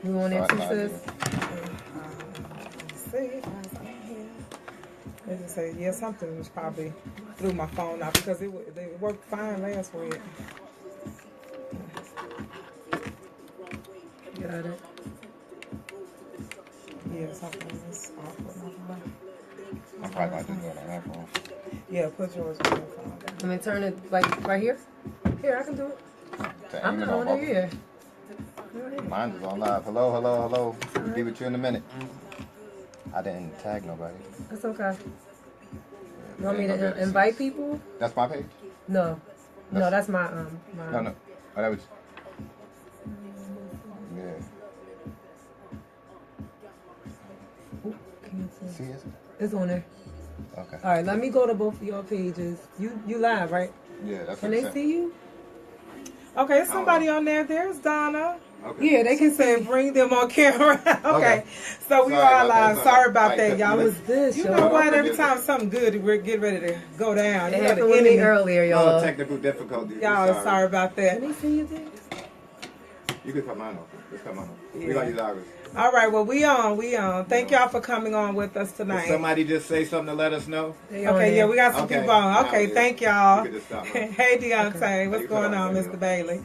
You want that too, sis? Let's see. They just say, yeah, something was probably threw my phone out because it worked fine last week. Got it. Yeah, something was awful. I'm probably going to do it on that phone. Yeah, put yours on your phone. I mean, turn it like right here. Here, I can do it. I'm not on it here. Mine is on live. Hello. Be with you in a minute. I didn't tag nobody. That's okay. You want me to invite people? That's my page? No, that's my No. Oh, that was. Yeah. See it? It's on there. Okay. All right, let me go to both of your pages. You live, right? Yeah, that's. Can they see you? Okay, there's somebody on there. There's Donna. Okay. Yeah, they can say. Bring them on camera. Okay. So we are live. Sorry about that, y'all. What's this? You know what? Every time something good, we're getting ready to go down. It happened with me earlier, y'all. Technical difficulties. Y'all, sorry about that. Can they see you there? You can cut mine off. Just cut mine off. Yeah. We're going to use Iras. All right, well, we on. Thank y'all for coming on with us tonight. Did somebody just say something to let us know? Okay, yeah, we got some people on. Okay, thank y'all. Hey, Deontay. What's going on, Mr. Bailey?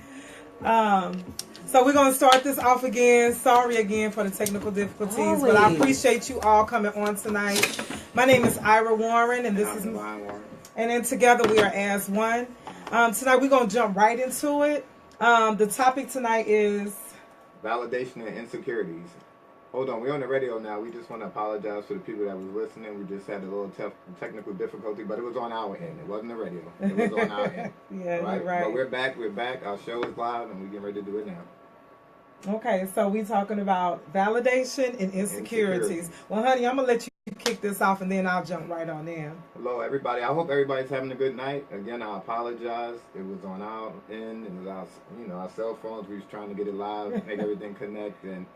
So we're going to start this off again. Sorry again for the technical difficulties, but I appreciate you all coming on tonight. My name is Ira Warren, and this is Warren. And then together we are as one. Tonight we're going to jump right into it. The topic tonight is validation and insecurities. Hold on, we're on the radio now. We just want to apologize for the people that was listening. We just had a little technical difficulty, but it was on our end. It wasn't the radio. It was on our end. Yeah, right. Right. But we're back. Our show is live, and we're getting ready to do it now. Okay, so we're talking about validation and insecurities. Well, honey, I'm going to let you kick this off, and then I'll jump right on in. Hello, everybody. I hope everybody's having a good night. Again, I apologize. It was on our end. It was our cell phones. We was trying to get it live, make everything connect, and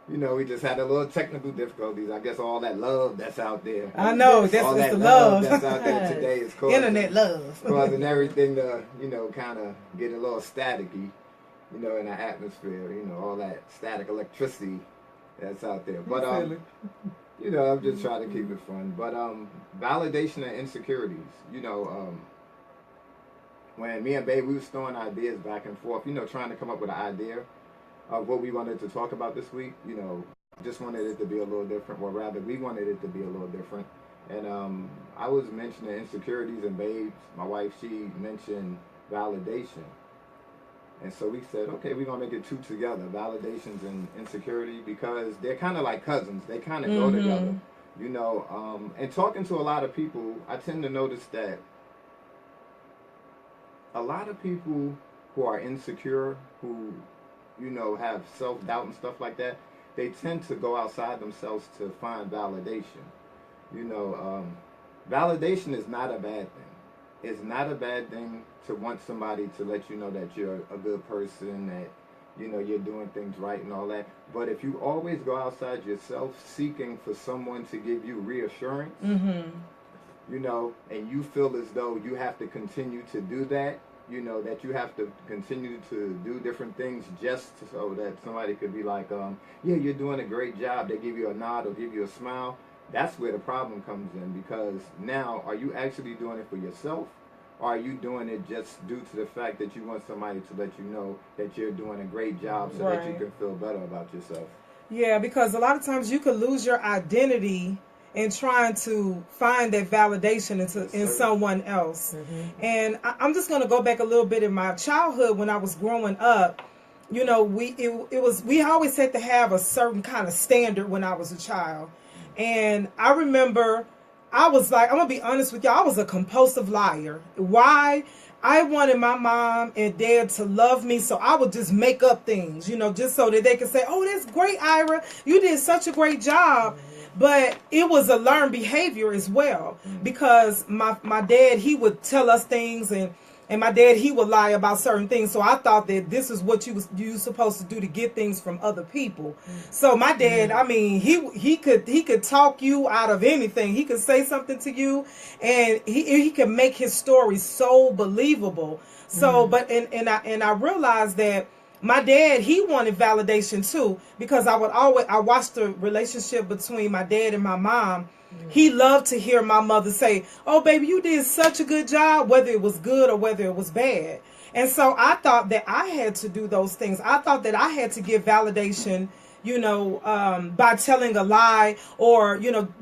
we just had a little technical difficulties. I guess all that love that's out there. I know, that's the love that's out there today is causing internet love, causing everything to kind of get a little staticky. In the atmosphere, all that static electricity that's out there. But, I'm just trying to keep it fun. But, validation and insecurities, when me and Babe, we was throwing ideas back and forth, trying to come up with an idea of what we wanted to talk about this week, just wanted it to be a little different, or rather, we wanted it to be a little different. And, I was mentioning insecurities, and Babe, my wife, she mentioned validation. And so we said, okay, we're going to make it two together, validations and insecurity, because they're kind of like cousins. They kind of go together, And talking to a lot of people, I tend to notice that a lot of people who are insecure, who, have self-doubt and stuff like that, they tend to go outside themselves to find validation. Validation is not a bad thing. It's not a bad thing to want somebody to let you know that you're a good person, that, you're doing things right and all that. But if you always go outside yourself seeking for someone to give you reassurance, and you feel as though you have to continue to do that, that you have to continue to do different things just so that somebody could be like, yeah, you're doing a great job. They give you a nod or give you a smile. That's where the problem comes in, because now, are you actually doing it for yourself, or are you doing it just due to the fact that you want somebody to let you know that you're doing a great job so that you can feel better about yourself? Yeah, because a lot of times you could lose your identity in trying to find that validation in someone else. And I'm just going to go back a little bit in my childhood when I was growing up. We always had to have a certain kind of standard when I was a child. And I remember I was like, I'm going to be honest with y'all, I was a compulsive liar. Why? I wanted my mom and dad to love me, so I would just make up things, just so that they could say, oh, that's great, Ira. You did such a great job. But it was a learned behavior as well, because my dad, he would tell us things, and my dad, he would lie about certain things. So I thought that this is what you was supposed to do to get things from other people. So my dad, I mean, he could talk you out of anything. He could say something to you, and he could make his story so believable. So, but and I realized that My dad, he wanted validation too, because I watched the relationship between my dad and my mom. He loved to hear my mother say, "Oh, baby, you did such a good job," whether it was good or whether it was bad. And so I thought that I had to do those things. I thought that I had to give validation, by telling a lie, or,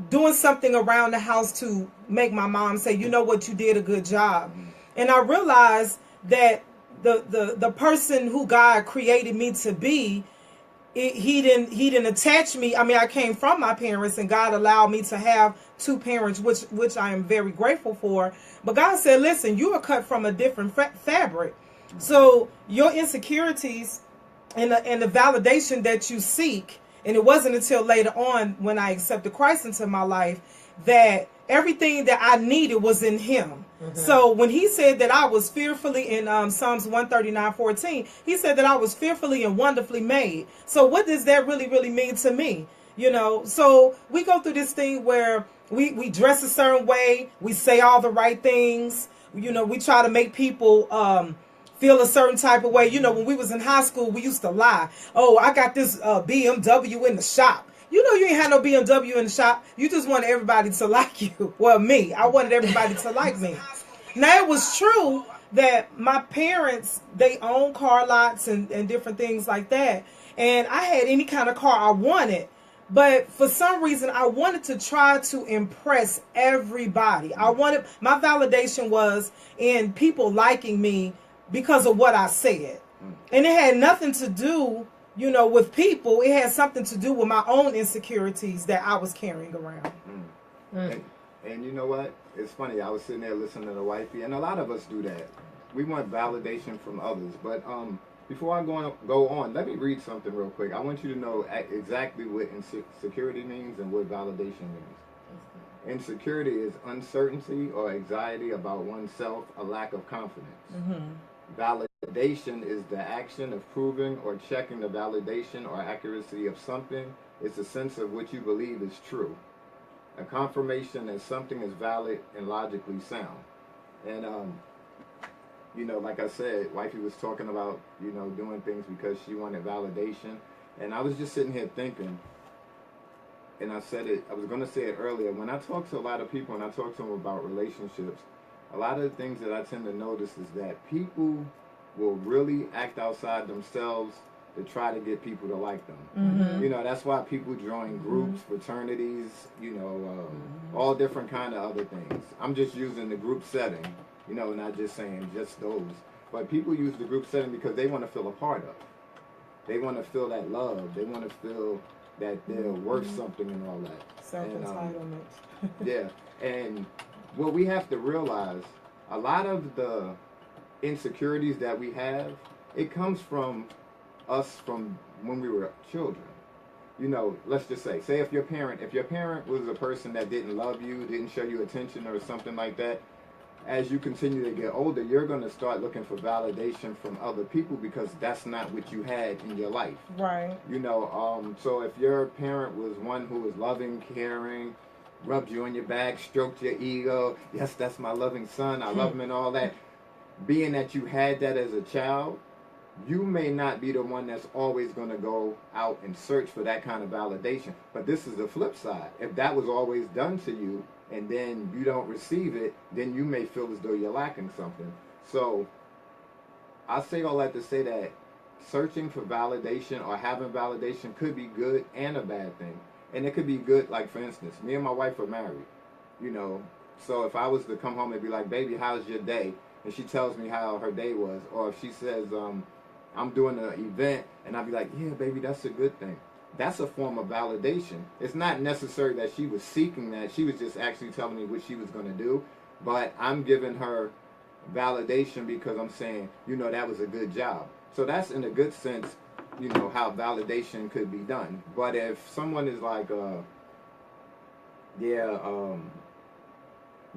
doing something around the house to make my mom say, "You know what, you did a good job." And I realized that the person who God created me to be, he didn't attach me. I mean, I came from my parents, and God allowed me to have two parents, which I am very grateful for. But God said, "Listen, you are cut from a different fabric. So your insecurities and the validation that you seek," and it wasn't until later on when I accepted Christ into my life that everything that I needed was in Him. So when He said that I was fearfully, in Psalms 139:14, He said that I was fearfully and wonderfully made. So what does that really, really mean to me? So we go through this thing where we dress a certain way, we say all the right things, we try to make people feel a certain type of way. When we was in high school, we used to lie. "Oh, I got this BMW in the shop." You ain't had no BMW in the shop. You just wanted everybody to like you. Well, me, I wanted everybody to like me. Now, it was true that my parents, they own car lots and different things like that. And I had any kind of car I wanted. But for some reason, I wanted to try to impress everybody. My validation was in people liking me because of what I said. And it had nothing to do, with people. It had something to do with my own insecurities that I was carrying around. And you know what? It's funny. I was sitting there listening to the wifey, and a lot of us do that. We want validation from others. But before I go on, let me read something real quick. I want you to know exactly what insecurity means and what validation means. Insecurity is uncertainty or anxiety about oneself, a lack of confidence. Validation is the action of proving or checking the validation or accuracy of something. It's a sense of what you believe is true. A confirmation that something is valid and logically sound. And, like I said, wifey was talking about, doing things because she wanted validation. And I was just sitting here thinking, and I was going to say it earlier. When I talk to a lot of people and I talk to them about relationships, a lot of the things that I tend to notice is that people will really act outside themselves to try to get people to like them. That's why people join groups, fraternities, all different kind of other things. I'm just using the group setting, not just saying just those. But people use the group setting because they want to feel a part of. They want to feel that love. They want to feel that they're worth something and all that. Self-entitlement. Yeah. And what we have to realize, a lot of the insecurities that we have, it comes from us from when we were children. Let's just say if your parent was a person that didn't love you, didn't show you attention or something like that, as you continue to get older, you're going to start looking for validation from other people because that's not what you had in your life. Right. So if your parent was one who was loving, caring, rubbed you on your back, stroked your ego, yes, that's my loving son, I love him and all that, being that you had that as a child, you may not be the one that's always going to go out and search for that kind of validation. But this is the flip side. If that was always done to you and then you don't receive it, then you may feel as though you're lacking something. So I say all that to say that searching for validation or having validation could be good and a bad thing. And it could be good, like for instance, me and my wife are married, so if I was to come home and be like, "Baby, how's your day?" and she tells me how her day was, or if she says, I'm doing an event, and I'll be like, "Yeah, baby, that's a good thing." That's a form of validation. It's not necessary that she was seeking that. She was just actually telling me what she was going to do, but I'm giving her validation because I'm saying, that was a good job. So that's in a good sense, how validation could be done. But if someone is like,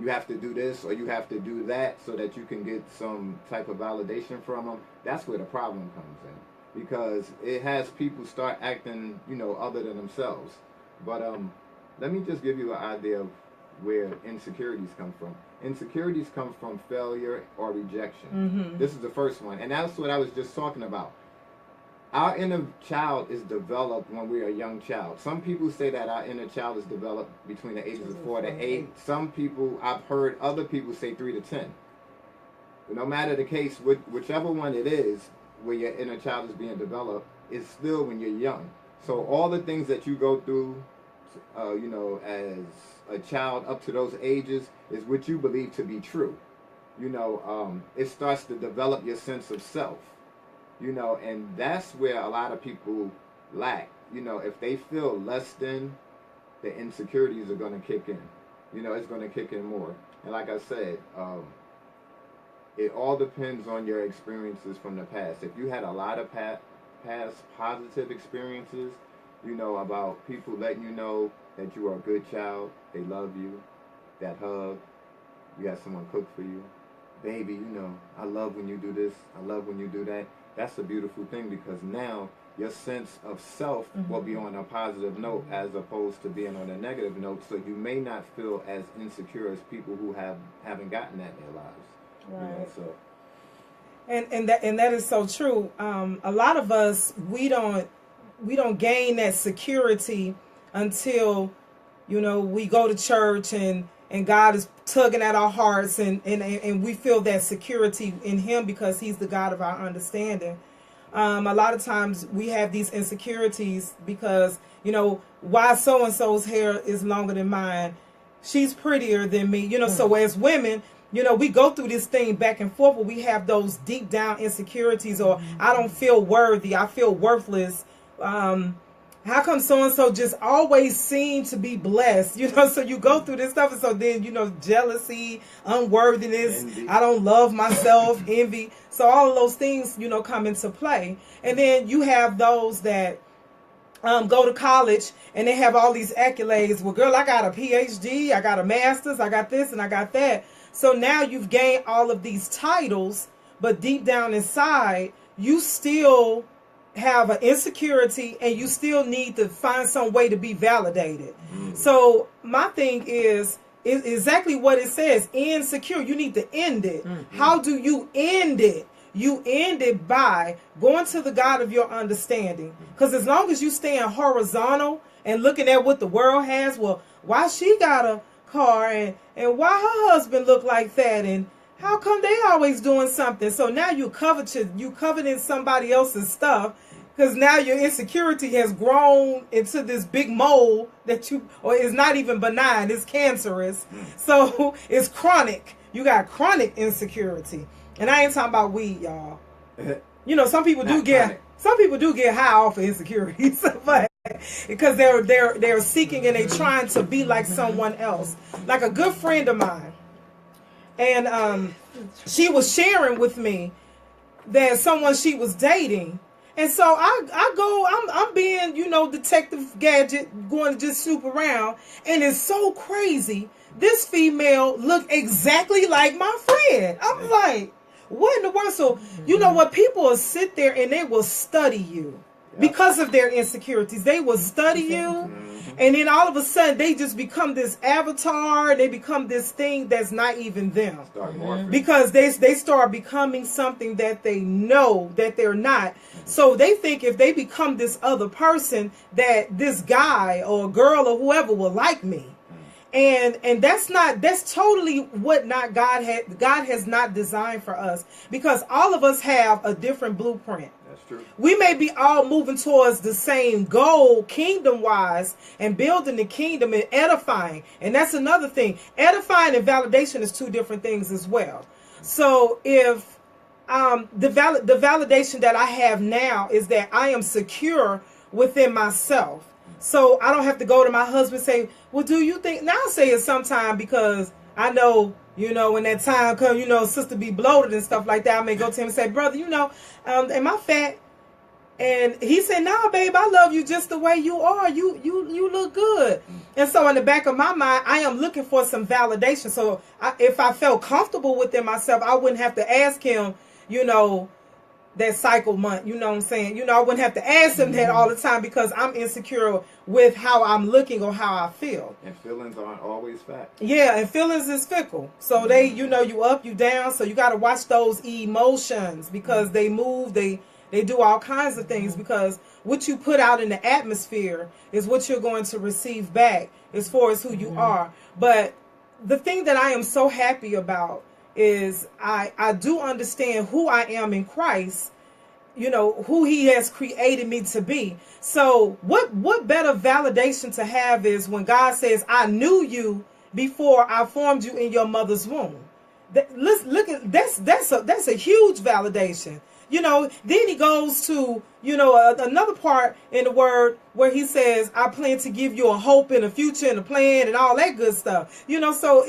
you have to do this or you have to do that so that you can get some type of validation from them, that's where the problem comes in. Because it has people start acting, other than themselves. But let me just give you an idea of where insecurities come from. Insecurities come from failure or rejection. This is the first one. And that's what I was just talking about. our inner child is developed when we're a young child. Some people say that our inner child is developed between the ages of 4 to 8. Some people, I've heard other people say 3 to 10. But no matter the case, whichever one it is, where your inner child is being developed, is still when you're young. So all the things that you go through, as a child up to those ages, is what you believe to be true. It starts to develop your sense of self. And that's where a lot of people lack. If they feel less than, the insecurities are going to kick in. It's going to kick in more. And like I said, it all depends on your experiences from the past. If you had a lot of past positive experiences, about people letting you know that you are a good child, they love you, that hug, you got someone cook for you, baby, I love when you do this, I love when you do that. That's a beautiful thing, because now your sense of self will be on a positive note as opposed to being on a negative note. So you may not feel as insecure as people who haven't gotten that in their lives. Right. And that is so true. A lot of us, we don't gain that security until we go to church and God is tugging at our hearts and we feel that security in Him because He's the God of our understanding. A lot of times we have these insecurities because, why so-and-so's hair is longer than mine? She's prettier than me. So as women, we go through this thing back and forth where we have those deep down insecurities, or I don't feel worthy, I feel worthless. How come so-and-so just always seem to be blessed? So you go through this stuff, and so then, jealousy, unworthiness, envy. I don't love myself, envy. So all of those things, come into play. And then you have those that go to college and they have all these accolades. Well, girl, I got a PhD, I got a master's, I got this and I got that. So now you've gained all of these titles, but deep down inside, you still have an insecurity and you still need to find some way to be validated. So my thing is exactly what it says, insecure. You need to end it. How do you end it? You end it by going to the God of your understanding. Because as long as you staying horizontal and looking at what the world has, well, why she got a car and why her husband look like that, and how come they always doing something? So now you coveting somebody else's stuff, because now your insecurity has grown into this big mole or it's not even benign, it's cancerous. So it's chronic. You got chronic insecurity. And I ain't talking about weed, y'all. Some people do get high off of insecurities, but because they're seeking and they're trying to be like someone else. Like a good friend of mine, and she was sharing with me that someone she was dating. And so I'm being, detective gadget, going to just swoop around. And it's so crazy. This female looked exactly like my friend. I'm like, what in the world? So, you know what? People will sit there and they will study you because of their insecurities. They will study you. And then all of a sudden, they just become this avatar. They become this thing that's not even them. Because they start becoming something that they know that they're not. So they think if they become this other person, that this guy or girl or whoever will like me. And that's totally what not God has not designed for us, because all of us have a different blueprint. That's true. We may be all moving towards the same goal, kingdom wise, and building the kingdom and edifying. And that's another thing. Edifying and validation is two different things as well. So if the validation that I have now is that I am secure within myself. So I don't have to go to my husband and say, well, do you think? Now I say it sometime because I know, when that time comes, sister be bloated and stuff like that. I may go to him and say, brother, am I fat? And he said, nah, babe, I love you just the way you are. You look good. And so in the back of my mind, I am looking for some validation. So if I felt comfortable within myself, I wouldn't have to ask him, that cycle month, you know what I'm saying? I wouldn't have to ask him that all the time because I'm insecure with how I'm looking or how I feel. And feelings aren't always fact. Yeah, and feelings is fickle. So they, you up, you down. So you got to watch those emotions because they move, they They do all kinds of things because what you put out in the atmosphere is what you're going to receive back as far as who you are. But the thing that I am so happy about is I do understand who I am in Christ, you know, who he has created me to be. So what better validation to have is when God says, I knew you before I formed you in your mother's womb. Let's look at that's a huge validation. You know, then he goes to, you know, another part in the word where he says, I plan to give you a hope and a future and a plan and all that good stuff. You know, so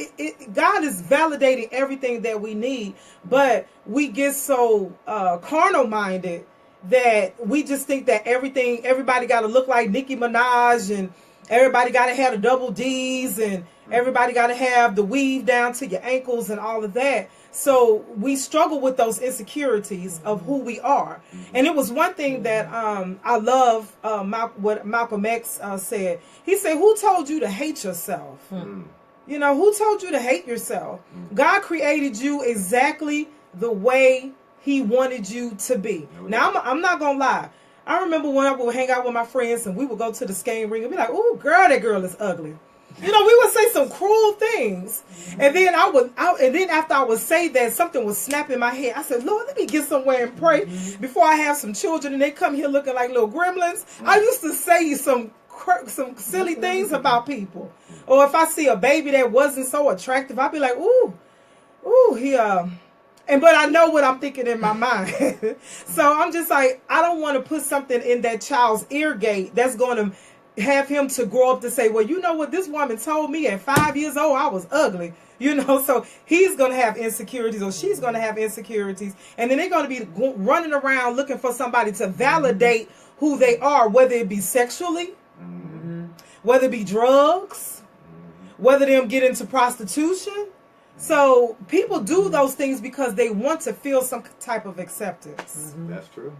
God is validating everything that we need, but we get so carnal minded that we just think that everybody got to look like Nicki Minaj, and everybody got to have the double D's, and everybody got to have the weave down to your ankles and all of that. So we struggle with those insecurities of who we are. And it was one thing that I love what Malcolm X said. He said, who told you to hate yourself? You know, who told you to hate yourself? God created you exactly the way he wanted you to be. Now, I'm not going to lie. I remember when I would hang out with my friends and we would go to the skating ring and be like, "Ooh, girl, that girl is ugly." You know, we would say some cruel things, and then and then after I would say that, something would snap in my head. I said, "Lord, let me get somewhere and pray before I have some children and they come here looking like little gremlins." I used to say some silly things about people, or if I see a baby that wasn't so attractive, I'd be like, "Ooh, he but I know what I'm thinking in my mind. So I'm just like, I don't want to put something in that child's ear gate that's going to have him to grow up to say, well, you know what, this woman told me at 5 years old I was ugly. You know, so he's going to have insecurities, or she's going to have insecurities. And then they're going to be running around looking for somebody to validate who they are, whether it be sexually, whether it be drugs, whether them get into prostitution. So people do those things because they want to feel some type of acceptance. That's true.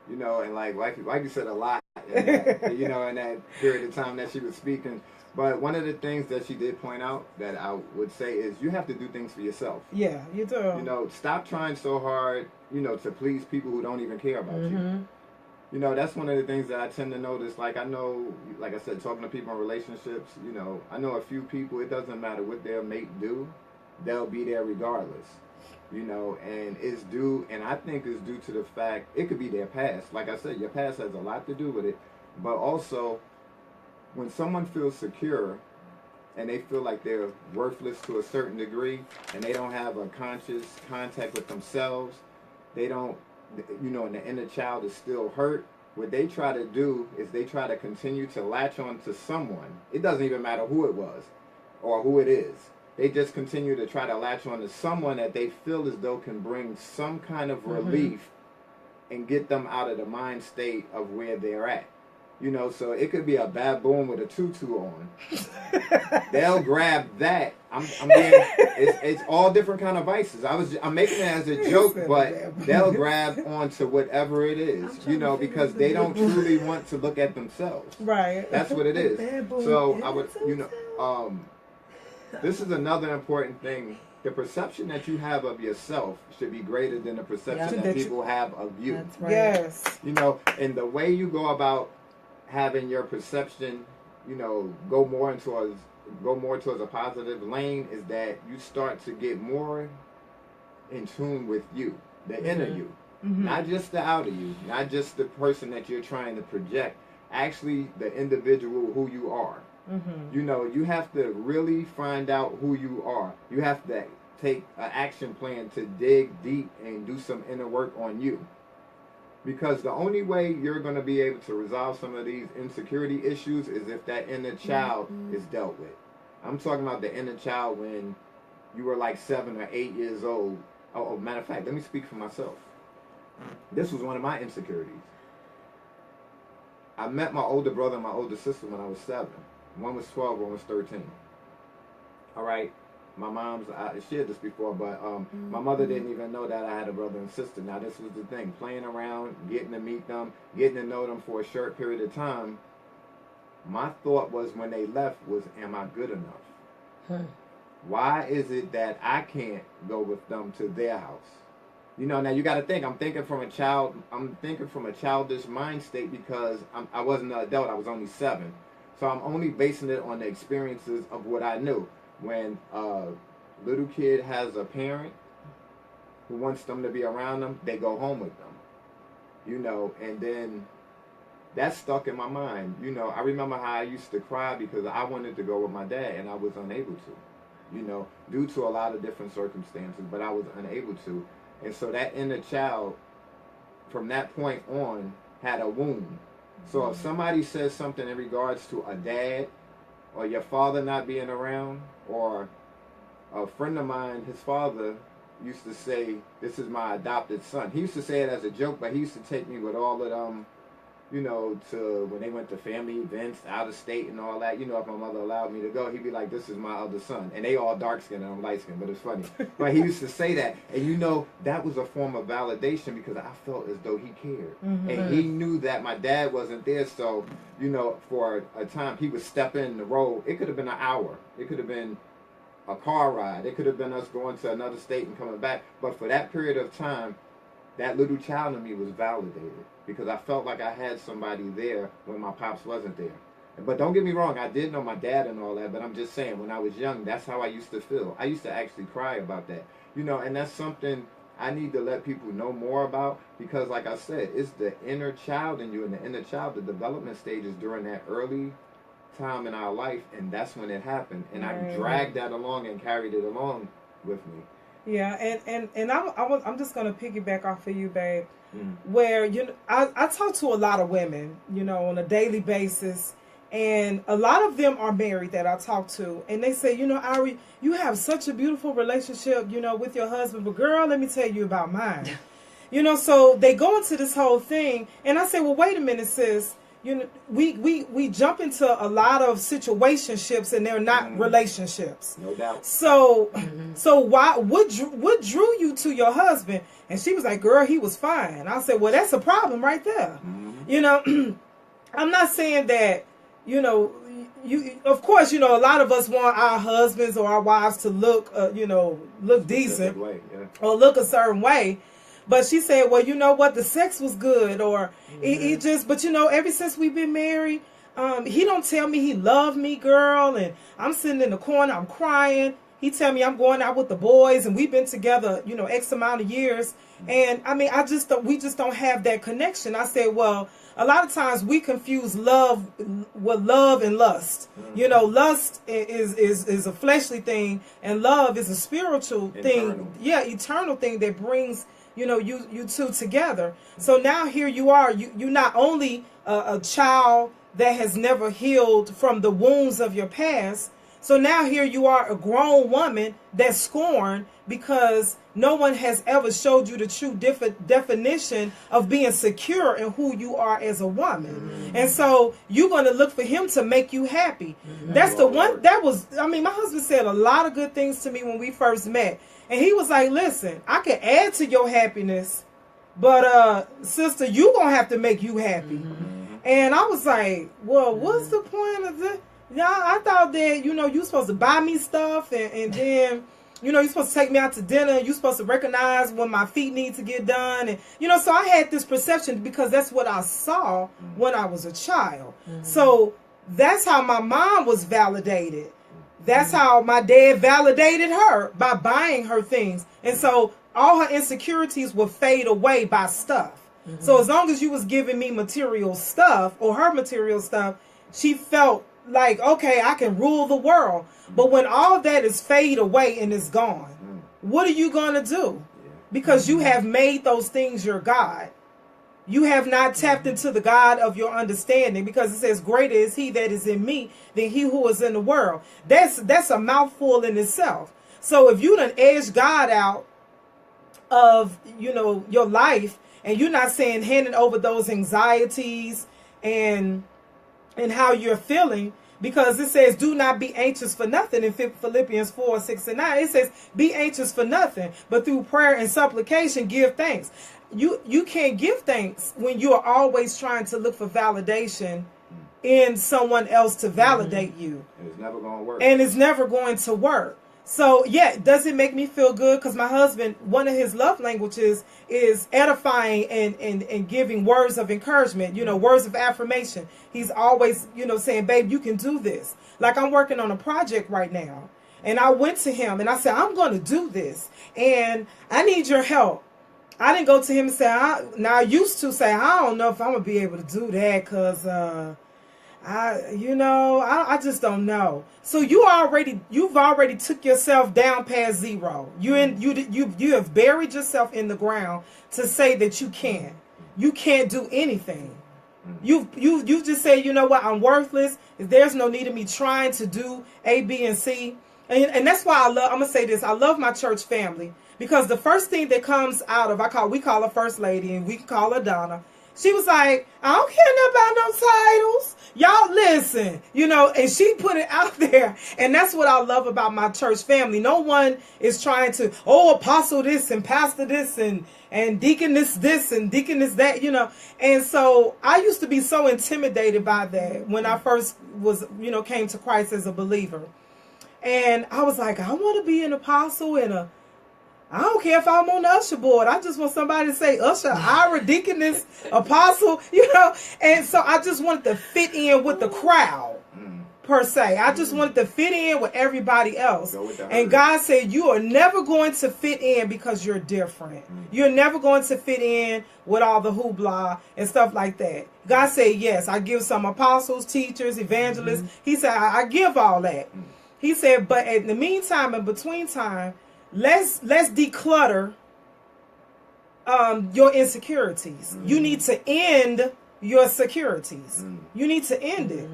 You know, and like you said a lot, in that, you know, in that period of time that she was speaking. But one of the things that she did point out that I would say is you have to do things for yourself. Yeah, you do. You know, stop trying so hard, you know, to please people who don't even care about you. You know, that's one of the things that I tend to notice. Like, I know, like I said, talking to people in relationships, you know, I know a few people, it doesn't matter what their mate do. They'll be there regardless, you know, and it's due, and I think it's due to the fact, it could be their past. Like I said, your past has a lot to do with it, but also, when someone feels secure, and they feel like they're worthless to a certain degree, and they don't have a conscious contact with themselves, they don't, you know, and the inner child is still hurt, what they try to do is they try to continue to latch on to someone. It doesn't even matter who it was, or who it is. They just continue to try to latch on to someone that they feel as though can bring some kind of relief and get them out of the mind state of where they're at. You know, so it could be a baboon with a tutu on. They'll grab that. It's all different kind of vices. I'm making it as a joke, but they'll grab onto whatever it is, you know, because they don't truly want to look at themselves. Right. That's what it is. So I would, you know, this is another important thing. The perception that you have of yourself should be greater than the perception that people have of you. That's right. Yes. You know, and the way you go about having your perception, you know, go more towards a positive lane is that you start to get more in tune with you, the inner you, not just the outer you, not just the person that you're trying to project, actually the individual who you are. You know, you have to really find out who you are. You have to take an action plan to dig deep and do some inner work on you. Because the only way you're going to be able to resolve some of these insecurity issues is if that inner child is dealt with. I'm talking about the inner child when you were like 7 or 8 years old. Oh, matter of fact, let me speak for myself. This was one of my insecurities. I met my older brother and my older sister when I was 7. One was 12, one was 13. All right. My mom's, I shared this before, but my mother didn't even know that I had a brother and sister. Now, this was the thing. Playing around, getting to meet them, getting to know them for a short period of time. My thought was when they left was, am I good enough? Why is it that I can't go with them to their house? You know, now you got to think. I'm thinking from a childish mind state because I wasn't an adult. I was only 7, so I'm only basing it on the experiences of what I knew. When a little kid has a parent who wants them to be around them, they go home with them. You know, and then that stuck in my mind. You know, I remember how I used to cry because I wanted to go with my dad and I was unable to. You know, due to a lot of different circumstances, but I was unable to. And so that inner child, from that point on, had a wound. So if somebody says something in regards to a dad or your father not being around, or a friend of mine, his father used to say, "This is my adopted son." He used to say it as a joke, but he used to take me with all of them, you know, to when they went to family events out of state and all that. You know, if my mother allowed me to go, he'd be like, "This is my other son." And they all dark skinned and I'm light skinned, but it's funny. But he used to say that. And you know, that was a form of validation because I felt as though he cared. And he knew that my dad wasn't there. So, you know, for a time he would step in the road. It could have been an hour. It could have been a car ride. It could have been us going to another state and coming back. But for that period of time, that little child in me was validated because I felt like I had somebody there when my pops wasn't there. But don't get me wrong, I did know my dad and all that, but I'm just saying, when I was young, that's how I used to feel. I used to actually cry about that. You know, and that's something I need to let people know more about because, like I said, it's the inner child in you, and the inner child, the development stages during that early time in our life, and that's when it happened. And I dragged that along and carried it along with me. Yeah, and I'm just gonna piggyback off of you, babe. Where I talk to a lot of women, you know, on a daily basis, and a lot of them are married that I talk to, and they say, you know, Ari, you have such a beautiful relationship, you know, with your husband, but girl, let me tell you about mine. You know, so they go into this whole thing, and I say, well, wait a minute, sis. You know, we jump into a lot of situationships and they're not relationships. No doubt. So so what drew you to your husband? And she was like, girl, he was fine. I said, well, that's a problem right there. You know, I'm not saying that, you know, you of course, you know, a lot of us want our husbands or our wives to look you know, look decent or look a certain way. But she said, well, you know what? The sex was good, or it just, but you know, ever since we've been married, he don't tell me he loved me, girl. And I'm sitting in the corner, I'm crying. He tell me I'm going out with the boys and we've been together, you know, X amount of years. And I mean, we just don't have that connection. I said, well, a lot of times we confuse love with love and lust. You know, lust is a fleshly thing and love is a spiritual thing. Yeah, eternal thing that brings, you know, you two together. So now here you are, you not only a child that has never healed from the wounds of your past. So now here you are, a grown woman that's scorned because no one has ever showed you the true definition of being secure in who you are as a woman. And so you're going to look for him to make you happy. That's the one that was, I mean, my husband said a lot of good things to me when we first met. And he was like, listen, I can add to your happiness, but sister, you going to have to make you happy. And I was like, well, what's the point of this? Yeah, I thought that, you know, you're supposed to buy me stuff and then, you know, you're supposed to take me out to dinner. You're supposed to recognize when my feet need to get done. And, you know, so I had this perception because that's what I saw when I was a child. So that's how my mom was validated. That's how my dad validated her, by buying her things. And so all her insecurities would fade away by stuff. So as long as you was giving me material stuff or her material stuff, she felt like, okay, I can rule the world. But when all that is fade away and is gone, what are you going to do? Because you have made those things your God. You have not tapped into the God of your understanding, because it says, greater is he that is in me than he who is in the world. That's a mouthful in itself. So if you done edged God out of, you know, your life, and you're not saying handing over those anxieties and how you're feeling, because it says, do not be anxious for nothing in Philippians 4:6-9. It says, be anxious for nothing, but through prayer and supplication, give thanks. You can't give thanks when you are always trying to look for validation in someone else to validate you. And it's never going to work. And it's never going to work. So yeah, does it make me feel good? Because my husband, one of his love languages is edifying and giving words of encouragement, words of affirmation. He's always, saying, babe, you can do this. Like I'm working on a project right now. And I went to him and I said, I'm going to do this. And I need your help. I didn't go to him and say, I used to say, I don't know if I'm going to be able to do that because, I just don't know. So you've already took yourself down past zero. You have buried yourself in the ground to say that you can't do anything. You just say, you know what, I'm worthless. There's no need of me trying to do A, B, and C. And that's why I'm gonna say this. I love my church family because the first thing that comes out of we call her First Lady and we call her Donna. She was like, I don't care nothing about no titles. Y'all listen, and she put it out there. And that's what I love about my church family. No one is trying to, apostle this and pastor this and deaconess this and deaconess that, And so I used to be so intimidated by that when I first came to Christ as a believer. And I was like, I want to be an apostle and I don't care if I'm on the usher board. I just want somebody to say usher, Ira, deaconess, apostle, And so I just wanted to fit in with the crowd, per se. I just wanted to fit in with everybody else. And God said, you are never going to fit in because you're different. You're never going to fit in with all the hoopla and stuff like that. God said, yes, I give some apostles, teachers, evangelists. He said, I give all that. He said, but in the meantime, in between time, let's declutter your insecurities. You need to end your securities. You need to end it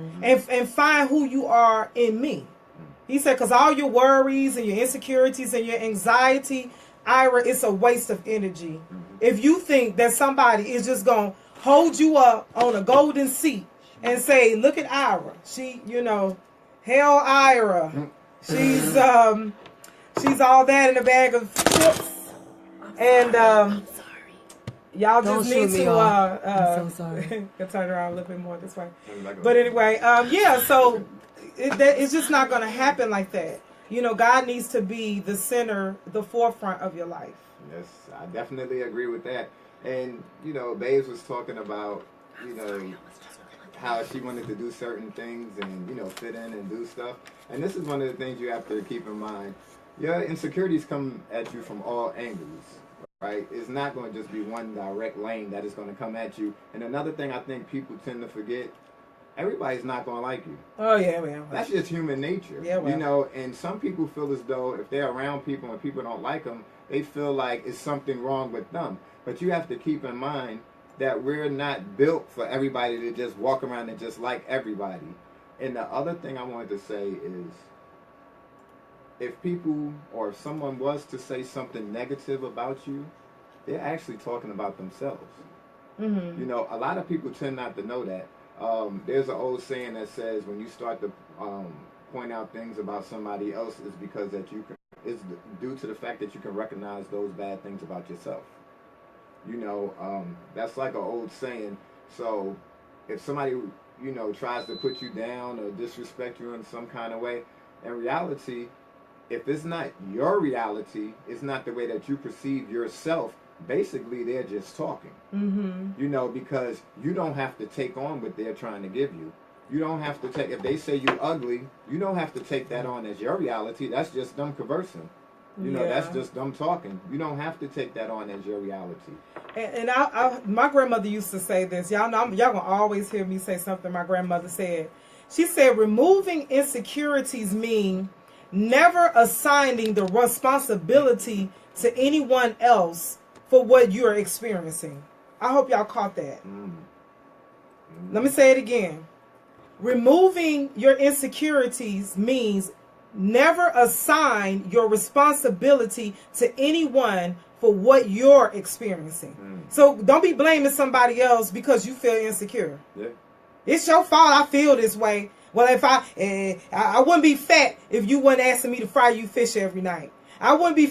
and find who you are in me. He said, because all your worries and your insecurities and your anxiety, Ira, it's a waste of energy. If you think that somebody is just going to hold you up on a golden seat and say, look at Ira. She, hell Ira. She's all that in a bag of chips. And y'all just need to I'm so sorry. turn around a little bit more this way. But anyway, so it's just not going to happen like that. God needs to be the center, the forefront of your life. Yes, I definitely agree with that. And, Babes was talking about, how she wanted to do certain things and, fit in and do stuff. And this is one of the things you have to keep in mind. Your insecurities come at you from all angles, right? It's not going to just be one direct lane that is going to come at you. And another thing I think people tend to forget, everybody's not going to like you. Oh, yeah, well. That's just human nature. Yeah, well. And some people feel as though if they're around people and people don't like them, they feel like it's something wrong with them. But you have to keep in mind that we're not built for everybody to just walk around and just like everybody. And the other thing I wanted to say is, if people or if someone was to say something negative about you, they're actually talking about themselves. A lot of people tend not to know that. There's an old saying that says when you start to point out things about somebody else, is because it's due to the fact that you can recognize those bad things about yourself. That's like an old saying. So if somebody, tries to put you down or disrespect you in some kind of way, in reality, if it's not your reality, it's not the way that you perceive yourself, basically they're just talking. Because you don't have to take on what they're trying to give you. You don't have to take, if they say you ugly, you don't have to take that on as your reality. That's just them conversing. That's just them talking. You don't have to take that on as your reality. And my grandmother used to say this. Y'all know, y'all gonna always hear me say something my grandmother said. She said, removing insecurities mean never assigning the responsibility to anyone else for what you're experiencing. I hope y'all caught that. Let me say it again. Removing your insecurities means never assign your responsibility to anyone for what you're experiencing. So don't be blaming somebody else because you feel insecure. Yeah. It's your fault I feel this way. Well, if I wouldn't be fat if you weren't asking me to fry you fish every night. I wouldn't be,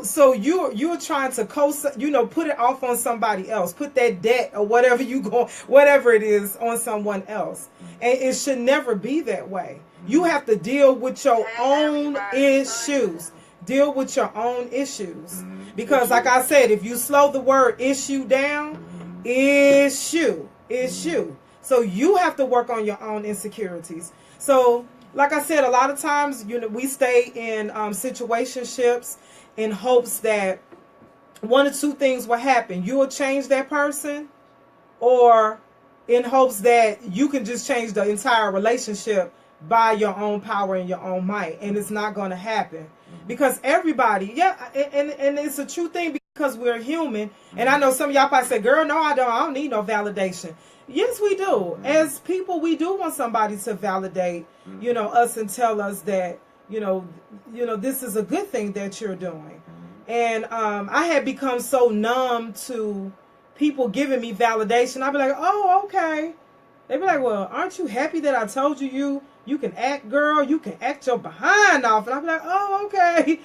so you're trying to put it off on somebody else, put that debt or whatever it is on someone else. And it should never be that way. You have to deal with your own issues. Deal with your own issues. Because like I said, if you slow the word issue down, issue. So you have to work on your own insecurities. So like I said, a lot of times, we stay in situationships in hopes that one or two things will happen. You will change that person, or in hopes that you can just change the entire relationship by your own power and your own might. And it's not going to happen. Because everybody, and it's a true thing because we're human. And I know some of y'all probably say, girl, no, I don't need no validation. Yes, we do. As people, we do want somebody to validate, us and tell us that, this is a good thing that you're doing. And I had become so numb to people giving me validation. I'd be like, oh, okay. They'd be like, well, aren't you happy that I told you can act, girl? You can act your behind off. And I'd be like, oh, okay.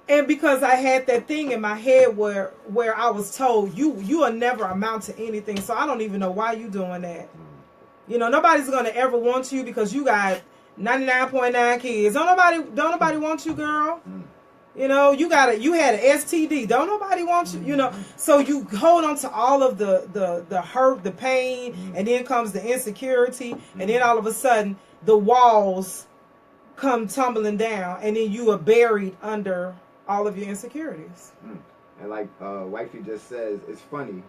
And because I had that thing in my head where I was told, you will never amount to anything, so I don't even know why you doing that. Nobody's going to ever want you because you got 99.9 kids. Don't nobody want you, girl. You had an STD. Don't nobody want you, So you hold on to all of the hurt, the pain, and then comes the insecurity, and then all of a sudden the walls come tumbling down, and then you are buried under all of your insecurities. And like Wifey just says, it's funny,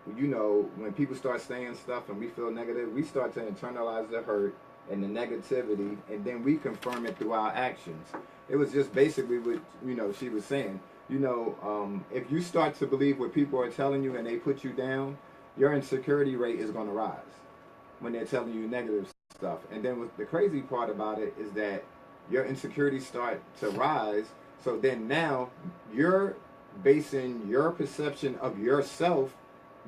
when people start saying stuff and we feel negative, we start to internalize the hurt and the negativity, and then we confirm it through our actions. It was just basically what she was saying. If you start to believe what people are telling you and they put you down, your insecurity rate is going to rise when they're telling you negative stuff. And then the crazy part about it is that your insecurities start to rise. So then now you're basing your perception of yourself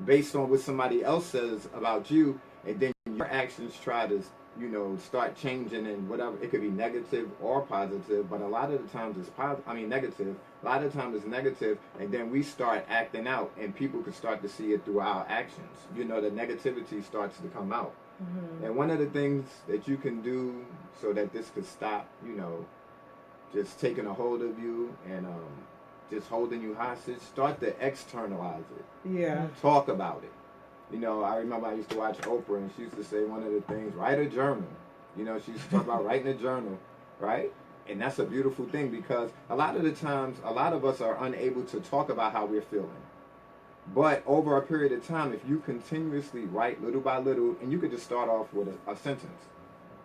based on what somebody else says about you, and then your actions try to start changing, and whatever, it could be negative or positive, but a lot of the times it's negative. A lot of the times it's negative, and then we start acting out, and people can start to see it through our actions. The negativity starts to come out. And one of the things that you can do so that this could stop, just taking a hold of you and just holding you hostage, start to externalize it. Yeah. Talk about it. I remember I used to watch Oprah, and she used to say one of the things, write a journal. She used to talk about writing a journal, right? And that's a beautiful thing, because a lot of the times, a lot of us are unable to talk about how we're feeling. But over a period of time, if you continuously write little by little, and you could just start off with a sentence,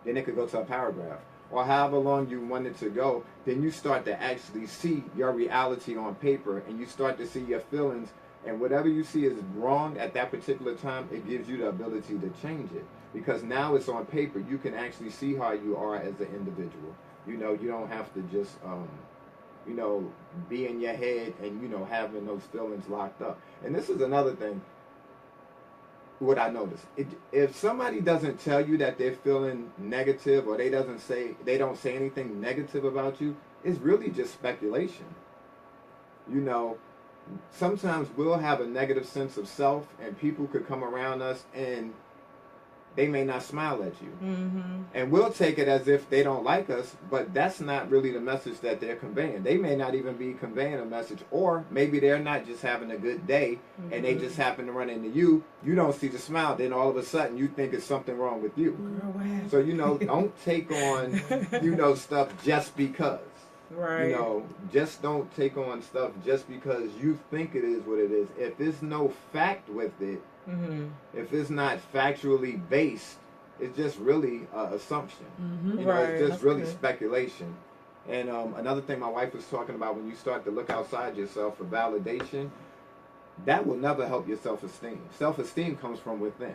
then it could go to a paragraph, or however long you want it to go, then you start to actually see your reality on paper, and you start to see your feelings. And whatever you see is wrong at that particular time, it gives you the ability to change it. Because now it's on paper. You can actually see how you are as an individual. You don't have to just, be in your head and, having those feelings locked up. And this is another thing, what I noticed. If somebody doesn't tell you that they're feeling negative, or they don't say anything negative about you, it's really just speculation. Sometimes we'll have a negative sense of self, and people could come around us and they may not smile at you. And we'll take it as if they don't like us, but that's not really the message that they're conveying. They may not even be conveying a message, or maybe they're not just having a good day and they just happen to run into you. You don't see the smile, then all of a sudden you think it's something wrong with you. So, don't take on, stuff just because. Right. Just don't take on stuff just because you think it is what it is. If there's no fact with it, if it's not factually based, it's just really assumption. It's just really speculation. And another thing my wife was talking about, when you start to look outside yourself for validation, that will never help your self-esteem. Self-esteem comes from within.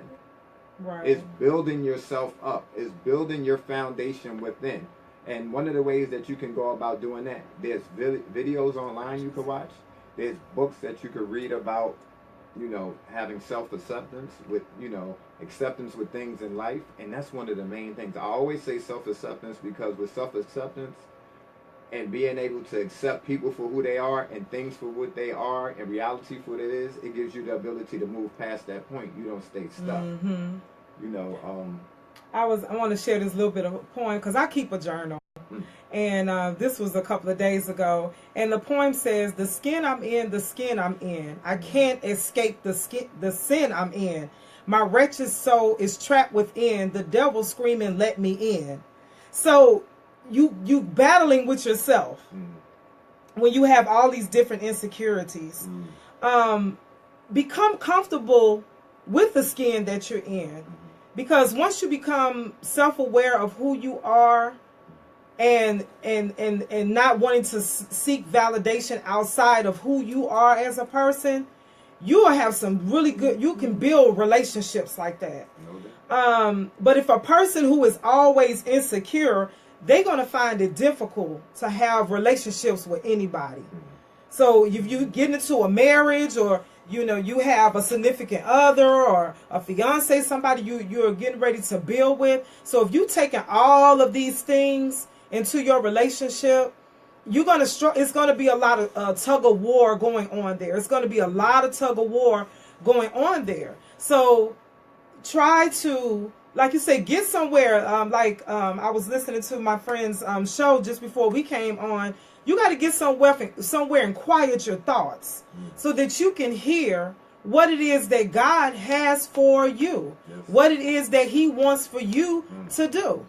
Right. It's building yourself up. It's building your foundation within. And one of the ways that you can go about doing that, there's videos online you can watch. There's books that you could read about, having self-acceptance with, acceptance with things in life. And that's one of the main things. I always say self-acceptance because with self-acceptance, and being able to accept people for who they are and things for what they are and reality for what it is, it gives you the ability to move past that point. You don't stay stuck. Mm-hmm. You know, I want to share this little bit of a poem because I keep a journal. And this was a couple of days ago. And the poem says, the skin I'm in, the skin I'm in. I can't escape the sin I'm in. My wretched soul is trapped within. The devil screaming, let me in. So you battling with yourself when you have all these different insecurities. Become comfortable with the skin that you're in. Because once you become self-aware of who you are, and not wanting to seek validation outside of who you are as a person, you will have some really good, you can build relationships like that. But if a person who is always insecure, they're going to find it difficult to have relationships with anybody. So if you get into a marriage, or you know, you have a significant other or a fiance, somebody you're getting ready to build with. So if you taking all of these things into your relationship, you're going to it's going to be a lot of tug of war going on there. It's going to be a lot of tug of war going on there. So try to, like you say, get somewhere. I was listening to my friend's show just before we came on. You got to get somewhere and quiet your thoughts so that you can hear what it is that God has for you, what it is that he wants for you to do.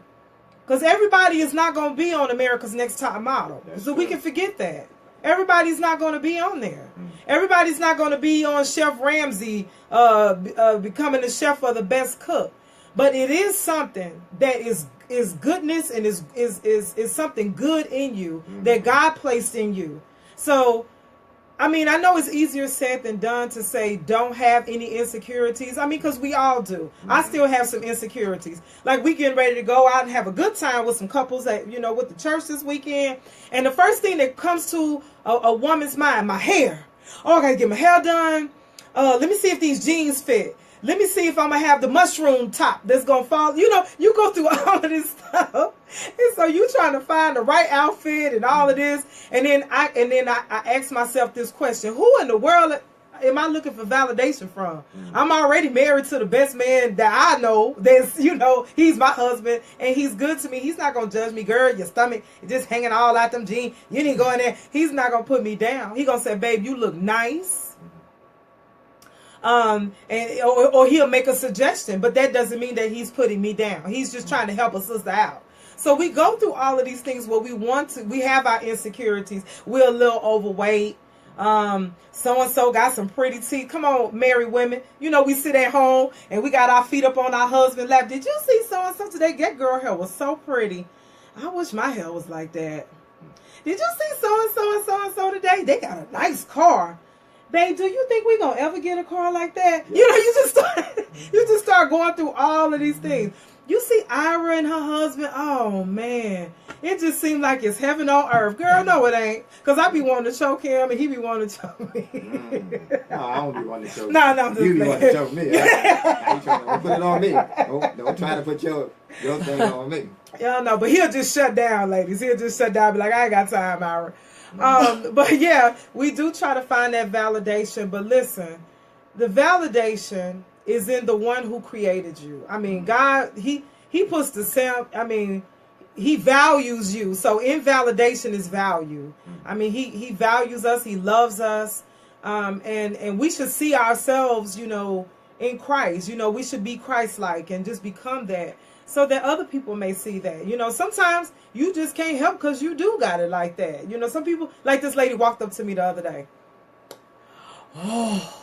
Because everybody is not going to be on America's Next Top Model. So we can forget that. Everybody's not going to be on there. Everybody's not going to be on Chef Ramsay becoming the chef of the best cook. But it is something that is goodness and is something good in you that God placed in you. So, I mean, I know it's easier said than done to say don't have any insecurities. I mean, because we all do. I still have some insecurities. Like, we getting ready to go out and have a good time with some couples that, you know, with the church this weekend. And the first thing that comes to a woman's mind, my hair. Oh, I got to get my hair done. Let me see if these jeans fit. Let me see if I'm going to have the mushroom top that's going to fall. You know, you go through all of this stuff. And so you trying to find the right outfit and all of this. And then I ask myself this question. Who in the world am I looking for validation from? I'm already married to the best man that I know. That's, you know, he's my husband and he's good to me. He's not going to judge me. Girl, your stomach is just hanging all out them jeans. You need to go in there. He's not going to put me down. He's going to say, babe, you look nice. Or he'll make a suggestion, but that doesn't mean that he's putting me down. He's just trying to help a sister out. So we go through all of these things where we have our insecurities. We're a little overweight. So-and-so got some pretty teeth. Come on, married women. You know, we sit at home and we got our feet up on our husband's lap. Did you see so-and-so today? That girl hair was so pretty. I wish my hair was like that. Did you see so-and-so and so-and-so today? They got a nice car. Babe, do you think we're going to ever get a car like that? You know, you just start going through all of these things. You see Ira and her husband, oh, man. It just seems like it's heaven on earth. Girl, no, it ain't. Because I be wanting to choke him, and he be wanting to choke me. No, I don't be wanting to choke you. No, I'm just You be wanting to choke me. Don't put it on me. Don't try to put your thing on me. Yeah, no, but he'll just shut down, ladies. He'll just shut down, be like, I ain't got time, Ira. But yeah, we do try to find that validation. But listen, the validation is in the one who created you. I mean, God, he puts the sound. I mean, he values you. So invalidation is value. I mean, he values us. He loves us. And we should see ourselves, you know, in Christ. You know, we should be Christ-like and just become that, so that other people may see that. You know, sometimes you just can't help because you do got it like that. You know, some people, like this lady walked up to me the other day. Oh,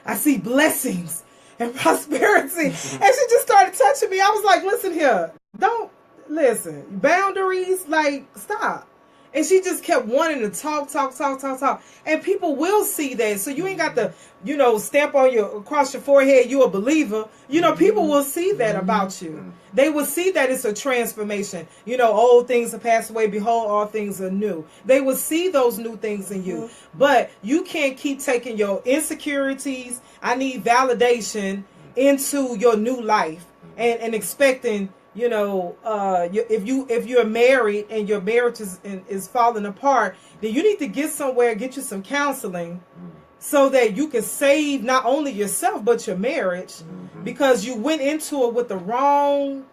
I see blessings and prosperity. And she just started touching me. I was like, listen here. Don't, listen. Boundaries, like, stop. And she just kept wanting to talk. And people will see that. So you ain't got to, you know, stamp on across your forehead, you a believer. You know, people will see that about you. They will see that it's a transformation. You know, old things have passed away. Behold, all things are new. They will see those new things in you. But you can't keep taking your insecurities, I need validation, into your new life and expecting if you're married and your marriage is falling apart, then you need to get somewhere, get you some counseling, so that you can save not only yourself but your marriage, because you went into it with the wrong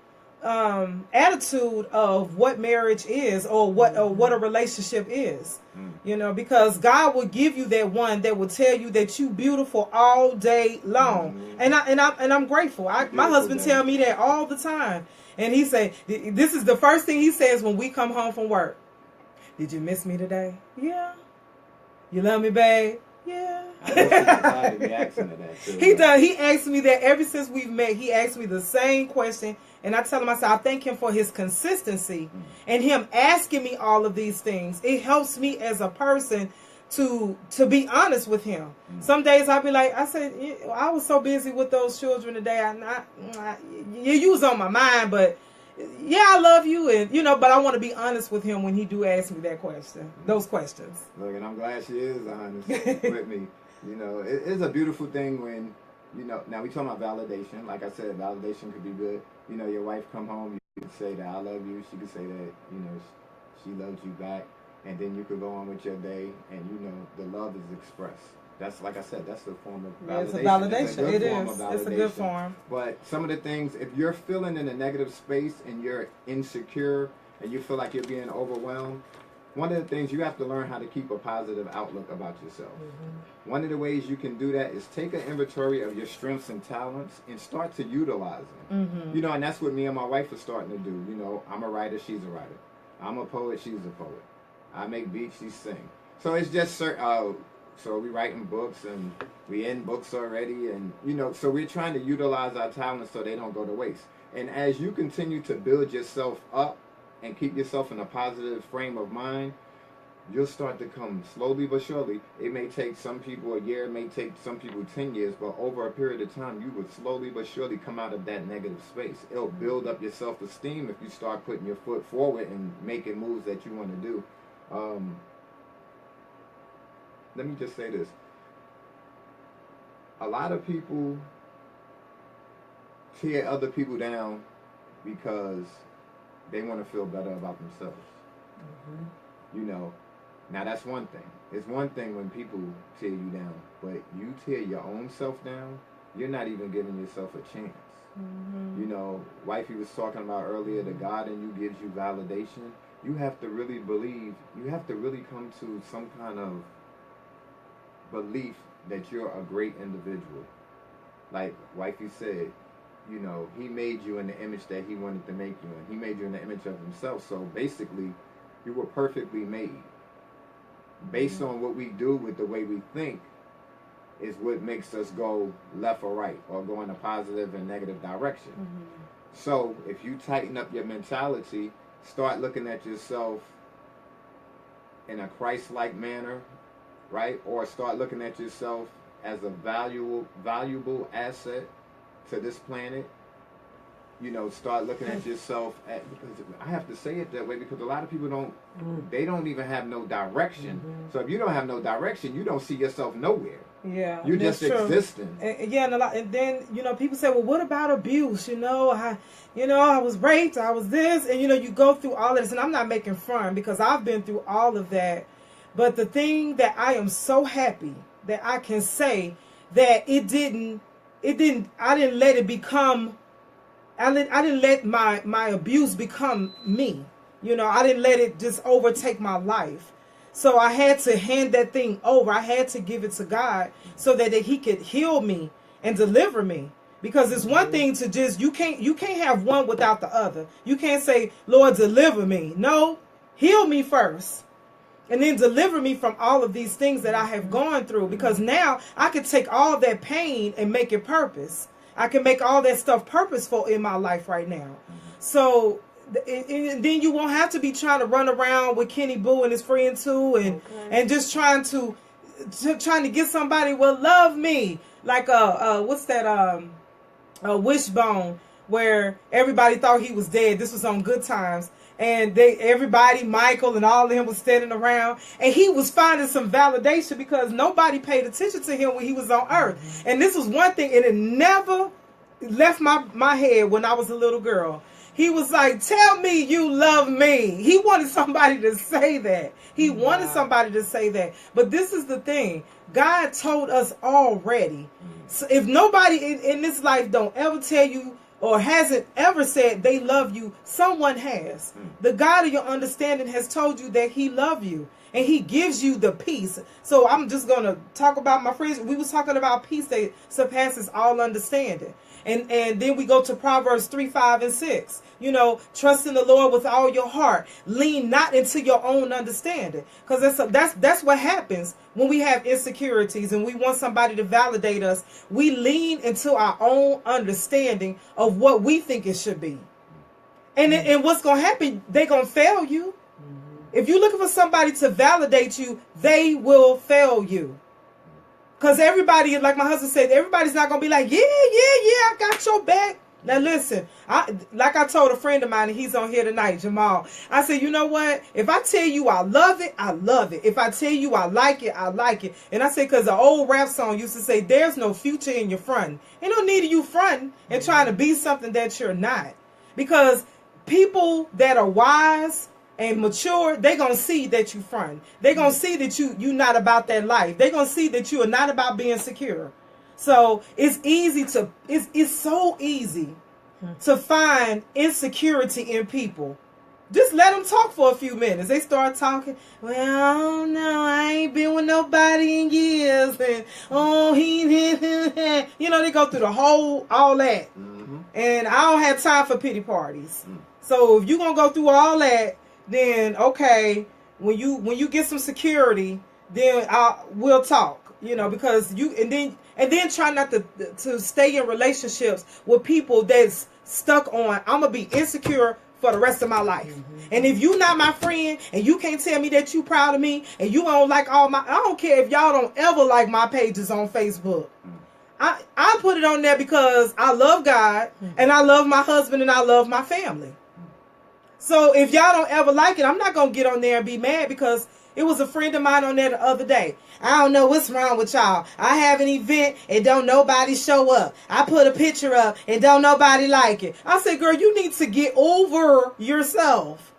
attitude of what marriage is, or what a relationship is. Because God will give you that one that will tell you that you beautiful all day long. And I'm grateful. My husband tell me that all the time. And he say, this is the first thing he says when we come home from work. Did you miss me today? Yeah. You love me, babe? Yeah. He does. He asks me that ever since we've met. He asks me the same question. And I tell him, I say, I thank him for his consistency and him asking me all of these things. It helps me as a person to be honest with him. Some days I'll be like, I said, I was so busy with those children today. You was on my mind, but yeah, I love you. And, but I want to be honest with him when he do ask me that question, those questions. Look, and I'm glad she is honest with me. It's a beautiful thing when, now we talking about validation. Like I said, validation could be good. Your wife come home, you could say that I love you. She could say that, she loves you back. And then you could go on with your day and, the love is expressed. That's, like I said, that's the form of validation. It's a validation. It is. It's a good form. But some of the things, if you're feeling in a negative space and you're insecure and you feel like you're being overwhelmed, one of the things you have to learn how to keep a positive outlook about yourself. One of the ways you can do that is take an inventory of your strengths and talents and start to utilize them. And that's what me and my wife are starting to do. I'm a writer, she's a writer. I'm a poet, she's a poet. I make beats, she sing. So it's just so we writing books and we in books already, and so we're trying to utilize our talents so they don't go to waste. And as you continue to build yourself up and keep yourself in a positive frame of mind, you'll start to come slowly but surely. It may take some people a year, it may take some people 10 years, but over a period of time, you would slowly but surely come out of that negative space. It'll build up your self-esteem if you start putting your foot forward and making moves that you want to do. Let me just say this. A lot of people tear other people down because they want to feel better about themselves. Now that's one thing. It's one thing when people tear you down, but you tear your own self down, you're not even giving yourself a chance. Wifey was talking about earlier, the God in you gives you validation. You have to really believe, you have to really come to some kind of belief that you're a great individual. Like Wifey said, he made you in the image that he wanted to make you in. He made you in the image of himself. So basically, you were perfectly made. Based on what we do with the way we think is what makes us go left or right, or go in a positive and negative direction. So if you tighten up your mentality, start looking at yourself in a Christ-like manner, right? Or start looking at yourself as a valuable asset to this planet. Start looking at yourself because I have to say it that way because a lot of people they don't even have no direction. So if you don't have no direction, you don't see yourself nowhere. Yeah, you're just existing. And then people say, well, what about abuse? I was raped, I was this, and you go through all of this, and I'm not making fun because I've been through all of that. But the thing that I am so happy that I can say that I didn't let it become. I didn't let my abuse become me. I didn't let it just overtake my life. So I had to hand that thing over. I had to give it to God so that he could heal me and deliver me. Because it's one thing to just, you can't have one without the other. You can't say, Lord, deliver me. No, heal me first. And then deliver me from all of these things that I have gone through. Because now I can take all that pain and make it purpose. I can make all that stuff purposeful in my life right now. So, and then you won't have to be trying to run around with Kenny Boo and his friend too, and just trying to get somebody will love me like what's that Wishbone, where everybody thought he was dead. This was on Good Times. And everybody, Michael and all of them was standing around. And he was finding some validation because nobody paid attention to him when he was on earth. And this was one thing, and it never left my head when I was a little girl. He was like, tell me you love me. He wanted somebody to say that. He wanted somebody to say that. But this is the thing. God told us already. So if nobody in this life don't ever tell you or hasn't ever said they love you, someone has. The God of your understanding has told you that he loves you. And he gives you the peace. So I'm just going to talk about my friends. We was talking about peace that surpasses all understanding. And then we go to Proverbs 3, 5, and 6. You know, trust in the Lord with all your heart. Lean not into your own understanding. Because that's what happens when we have insecurities and we want somebody to validate us. We lean into our own understanding of what we think it should be. And what's going to happen, they're going to fail you. If you're looking for somebody to validate you, they will fail you. Because everybody, like my husband said, everybody's not going to be like, yeah, I got your back. Now listen, like I told a friend of mine, and he's on here tonight, Jamal. I said, you know what? If I tell you I love it, I love it. If I tell you I like it, I like it. And I said, because the old rap song used to say, there's no future in your fronting. Ain't no need of you fronting and trying to be something that you're not. Because people that are wise and mature, they're going to see that you front. They're going to see that you're not about that life. They're going to see that you are not about being secure. So it's so easy to find insecurity in people. Just let them talk for a few minutes. They start talking. Well, I don't know. I ain't been with nobody in years. And, you know, they go through all that. And I don't have time for pity parties. So if you're going to go through all that, then okay, when you get some security, then we'll talk, you know, because and then try not to stay in relationships with people that's stuck on, I'm gonna be insecure for the rest of my life. And if you not my friend and you can't tell me that you proud of me and you don't like I don't care if y'all don't ever like my pages on Facebook. I put it on there because I love God and I love my husband and I love my family. So if y'all don't ever like it, I'm not going to get on there and be mad, because it was a friend of mine on there the other day. I don't know what's wrong with y'all. I have an event and don't nobody show up. I put a picture up and don't nobody like it. I said, girl, you need to get over yourself.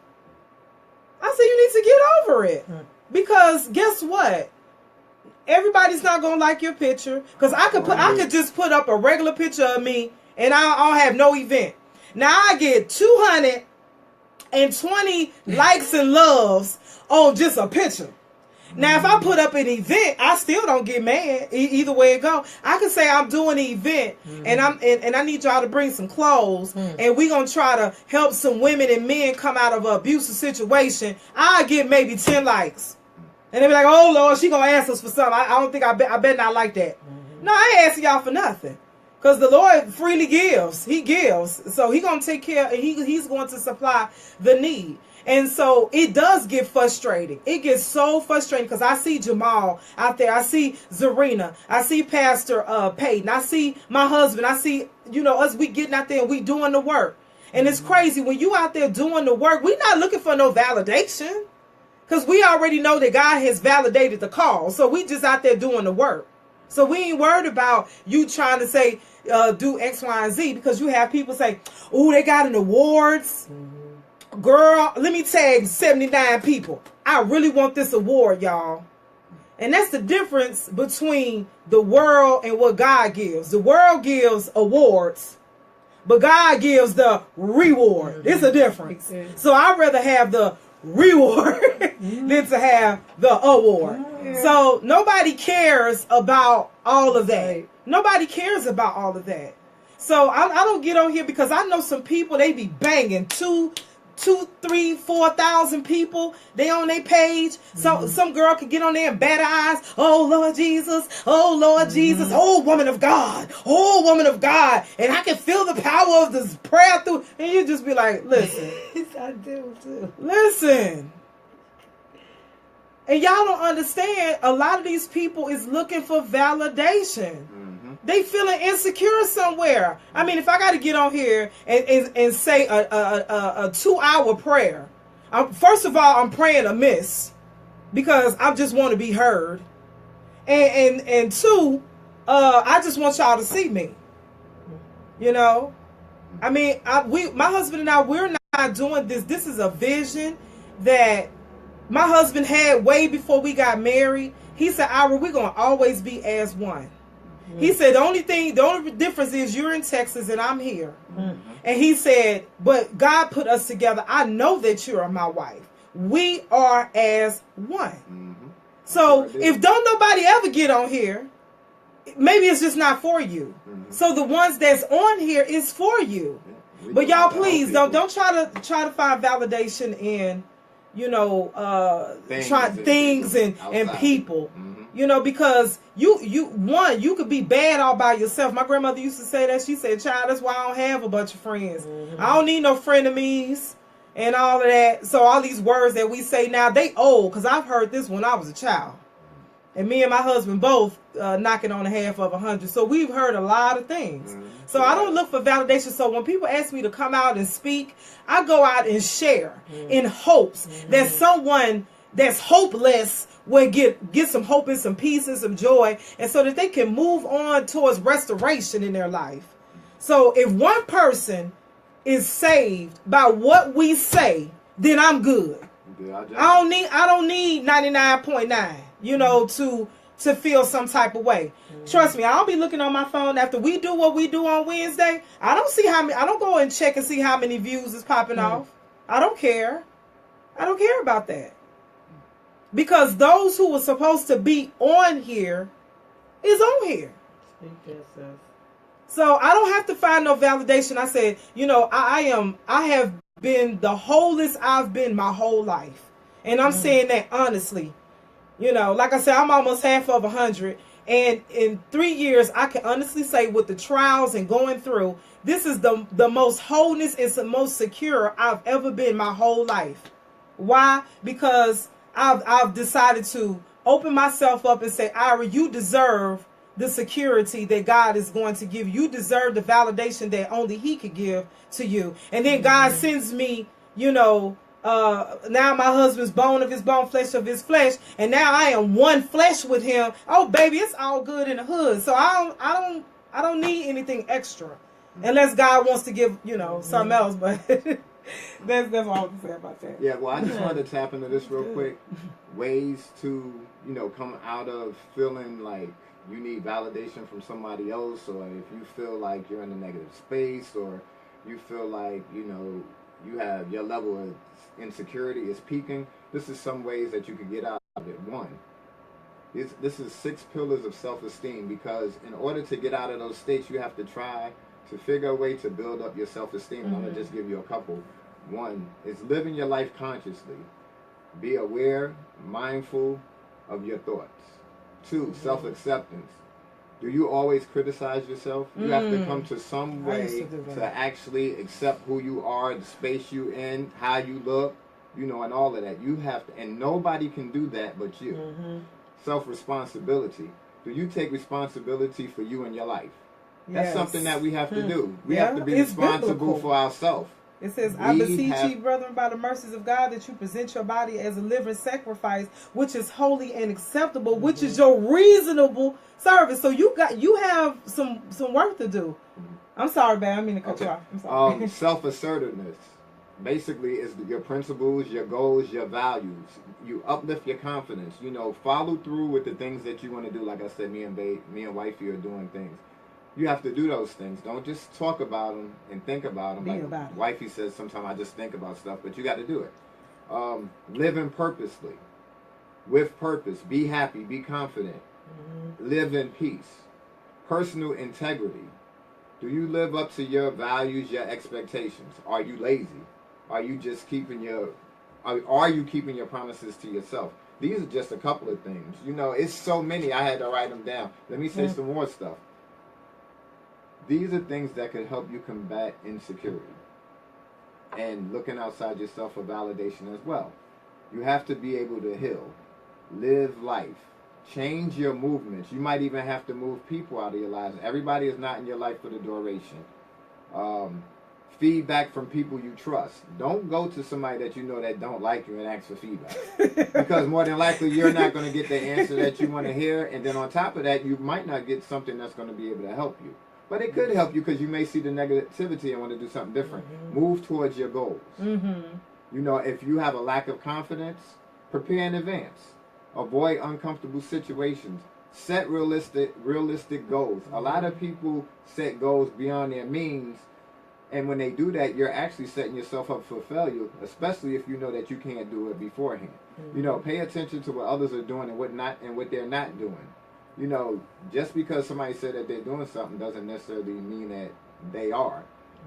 I said, you need to get over it. Because guess what? Everybody's not going to like your picture. Because I could just put up a regular picture of me and I'll have no event. Now I get 220 likes and loves on just a picture. Now, if I put up an event, I still don't get mad. Either way it go, I can say I'm doing an event, and I need y'all to bring some clothes, and we're gonna try to help some women and men come out of an abusive situation. I get maybe 10 likes, and they be like, "Oh Lord, she gonna ask us for something." I don't think I bet not like that. No, I ain't asking y'all for nothing. Because the Lord freely gives. He gives. So he's going to take care. He's going to supply the need. And so it does get frustrating. It gets so frustrating because I see Jamal out there. I see Zarina. I see Pastor Peyton. I see my husband. I see, us. We getting out there and we doing the work. And it's crazy. When you out there doing the work, we not looking for no validation. Because we already know that God has validated the call. So we just out there doing the work. So we ain't worried about you trying to say, do X, Y, and Z, because you have people say, oh, they got an awards. Girl, let me tag 79 people. I really want this award, y'all. And that's the difference between the world and what God gives. The world gives awards, but God gives the reward. It's a difference. So I'd rather have the reward than to have the award. So nobody cares about all of that. Nobody cares about all of that. So I don't get on here because I know some people, they be banging 2, 3, 4,000 people. They on their page. So some girl could get on there and bat her eyes. Oh Lord Jesus. Oh Lord Jesus. Oh woman of God. Oh woman of God. And I can feel the power of this prayer through. And you just be like, listen. I do too. Listen. And y'all don't understand, a lot of these people is looking for validation. They feeling insecure somewhere. I mean, if I got to get on here and say a 2-hour prayer, first of all, I'm praying amiss because I just want to be heard. And two, I just want y'all to see me. I mean, my husband and I, we're not doing this. This is a vision that my husband had way before we got married. He said, Ira, we're going to always be as one. Mm-hmm. He said, the only difference is you're in Texas and I'm here. Mm-hmm. And he said, but God put us together. I know that you are my wife. We are as one. Mm-hmm. So if don't nobody ever get on here, maybe it's just not for you. Mm-hmm. So the ones that's on here is for you. Yeah, but y'all, please don't try to find validation in, things and people. Mm-hmm. Because you could be bad all by yourself. My grandmother used to say that. She said, child, that's why I don't have a bunch of friends. Mm-hmm. I don't need no frenemies and all of that. So all these words that we say now, they old, because I've heard this when I was a child. And me and my husband both knocking on the half of 100. So we've heard a lot of things. Mm-hmm. So I don't look for validation. So when people ask me to come out and speak, I go out and share in hopes that someone that's hopeless will get some hope and some peace and some joy, and so that they can move on towards restoration in their life. So if one person is saved by what we say, then I'm good. I don't need 99.9, to feel some type of way. Mm-hmm. Trust me, I don't be looking on my phone after we do what we do on Wednesday. I don't go and check and see how many views is popping off. I don't care. I don't care about that. Because those who were supposed to be on here is on here. So I don't have to find no validation. I said, I have been the wholest I've been my whole life. And I'm saying that honestly. Like I said, I'm almost half of 100. And in 3 years, I can honestly say with the trials and going through, this is the most wholeness and the most secure I've ever been my whole life. Why? Because I've decided to open myself up and say, Ira, you deserve the security that God is going to give. You deserve the validation that only He could give to you. And then God sends me, now my husband's bone of his bone, flesh of his flesh, and now I am one flesh with him. Oh, baby, it's all good in the hood. So I don't need anything extra, unless God wants to give something else. But that's all I want to say about that. Yeah, well, I just wanted to tap into this real quick. Ways to come out of feeling like you need validation from somebody else, or if you feel like you're in a negative space, or you feel like you have your level of insecurity is peaking. This is some ways that you can get out of it. One, this is 6 pillars of self-esteem, because in order to get out of those states, you have to try to figure a way to build up your self-esteem. I'm going to just give you a couple. One is living your life consciously. Be aware, mindful of your thoughts. 2, self-acceptance. Do you always criticize yourself? You have to come to some way to actually accept who you are, the space you in, how you look, and all of that. You have to, and nobody can do that but you. Mm-hmm. Self-responsibility. Do you take responsibility for you and your life? Yes. That's something that we have to do. We have to be responsible for ourselves. It says, I beseech ye, brethren, by the mercies of God, that you present your body as a living sacrifice, which is holy and acceptable, which is your reasonable service. So you have some work to do. I'm sorry, babe. I mean to cut you off. I'm sorry. Self-assertiveness basically is your principles, your goals, your values. You uplift your confidence. Follow through with the things that you want to do. Like I said, me and wifey are doing things. You have to do those things. Don't just talk about them and think about them. Wifey says sometimes I just think about stuff, but you got to do it. Living purposely, with purpose. Be happy. Be confident. Mm-hmm. Live in peace. Personal integrity. Do you live up to your values, your expectations? Are you lazy? Are you just keeping are you keeping your promises to yourself? These are just a couple of things. It's so many. I had to write them down. Let me say some more stuff. These are things that can help you combat insecurity and looking outside yourself for validation as well. You have to be able to heal, live life, change your movements. You might even have to move people out of your lives. Everybody is not in your life for the duration. Feedback from people you trust. Don't go to somebody that that don't like you and ask for feedback. Because more than likely you're not going to get the answer that you want to hear. And then on top of that, you might not get something that's going to be able to help you. But it could help you because you may see the negativity and want to do something different. Move towards your goals. You know, if you have a lack of confidence, prepare in advance. Avoid uncomfortable situations. Set realistic goals. A lot of people set goals beyond their means, and when they do that, you're actually setting yourself up for failure, especially if you know that you can't do it beforehand. You know, pay attention to what others are doing and what they're not doing. You know, just because somebody said that they're doing something doesn't necessarily mean that they are.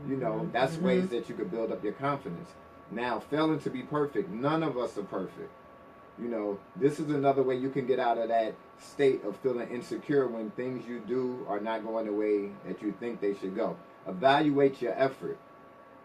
You know, that's ways that you could build up your confidence. Now, failing to be perfect, none of us are perfect. You know, this is another way you can get out of that state of feeling insecure when things you do are not going the way that you think they should go. Evaluate your effort.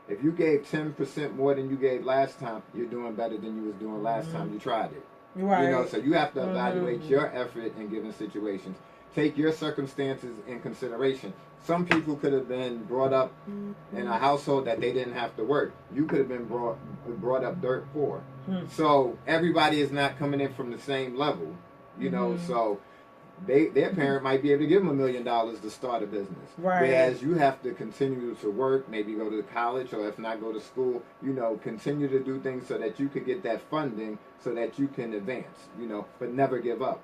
If you gave 10% more than you gave last time, you're doing better than you was doing last time you tried it. Right. You know, so you have to evaluate your effort in given situations. Take your circumstances in consideration. Some people could have been brought up in a household that they didn't have to work. You could have been brought up dirt poor. So everybody is not coming in from the same level. You know, so their parent might be able to give them $1 million to start a business. Right. Whereas you have to continue to work, maybe go to college, or if not go to school, you know, continue to do things so that you can get that funding so that you can advance, you know, but never give up.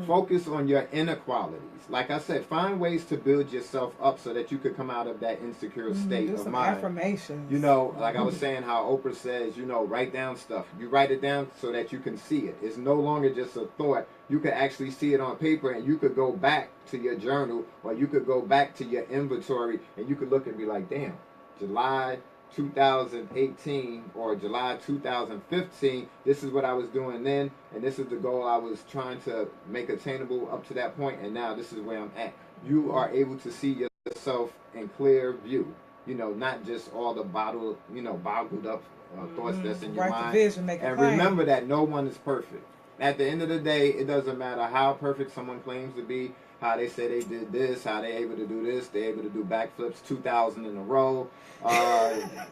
Focus on your inequalities. Like I said, find ways to build yourself up so that you could come out of that insecure state Do of some mind. affirmations. You know, like I was saying, how Oprah says, you know, write down stuff. You write it down so that you can see it. It's no longer just a thought. You can actually see it on paper, and you could go back to your journal, or you could go back to your inventory, and you could look and be like, damn, July 2018 or July 2015, this is what I was doing then, and this is the goal I was trying to make attainable up to that point, and now this is where I'm at. You are able to see yourself in clear view, you know, not just all the bottled up thoughts that's in your mind. Vision, make and plan. Remember that no one is perfect. At the end of the day, it doesn't matter how perfect someone claims to be, how they say they did this, how they able to do this, they able to do backflips 2,000 in a row.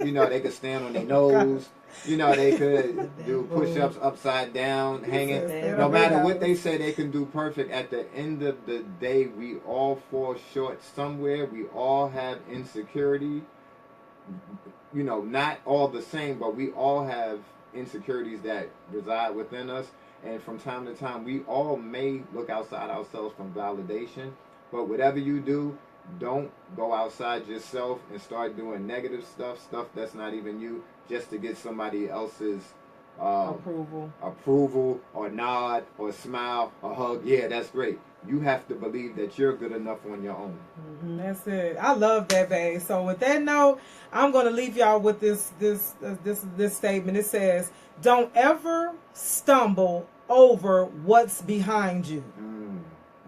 You know, they could stand on their nose. You know, they could do push-ups upside down, hanging. No matter what they say they can do perfect, at the end of the day, we all fall short somewhere. We all have insecurity. You know, not all the same, but we all have insecurities that reside within us. And from time to time, we all may look outside ourselves for validation. But whatever you do, don't go outside yourself and start doing negative stuff that's not even you, just to get somebody else's approval or nod or smile or hug. Yeah, that's great. You have to believe that you're good enough on your own. That's it. I love that, babe. So with that note, I'm going to leave y'all with this statement. It says, "Don't ever stumble over what's behind you."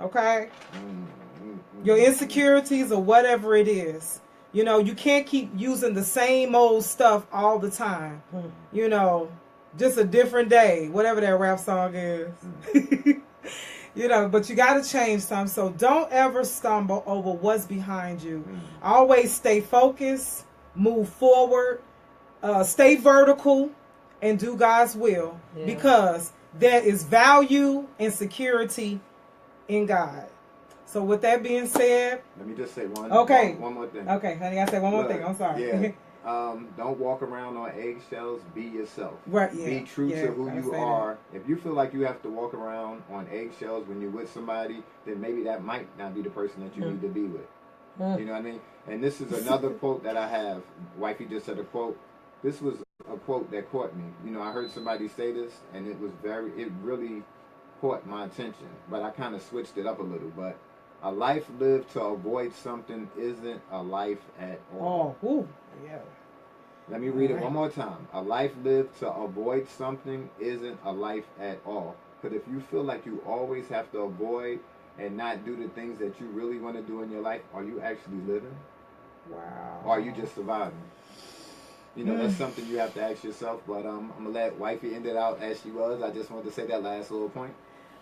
Okay? Your insecurities or whatever it is. You know, you can't keep using the same old stuff all the time. You know, just a different day, whatever that rap song is. You know, but you got to change some. So don't ever stumble over what's behind you. Always stay focused, move forward, stay vertical, and do God's will. Yeah. Because there is value and security in God. So with that being said, let me just say one more thing. Okay, honey, I said one more thing. I'm sorry. Yeah. Don't walk around on eggshells. Be yourself. Right. Yeah. Be true to who you are. If you feel like you have to walk around on eggshells when you're with somebody, then maybe that might not be the person that you need to be with. You know what I mean? And this is another quote that I have. Wifey just said a quote. This was a quote that caught me. You know, I heard somebody say this, and it really caught my attention. But I kind of switched it up a little. But a life lived to avoid something isn't a life at all. Oh, ooh, yeah. Let me read it one more time. A life lived to avoid something isn't a life at all. Because if you feel like you always have to avoid and not do the things that you really want to do in your life, are you actually living? Wow. Or are you just surviving? You know, that's something you have to ask yourself. But I'm going to let Wifey end it out as she was. I just wanted to say that last little point.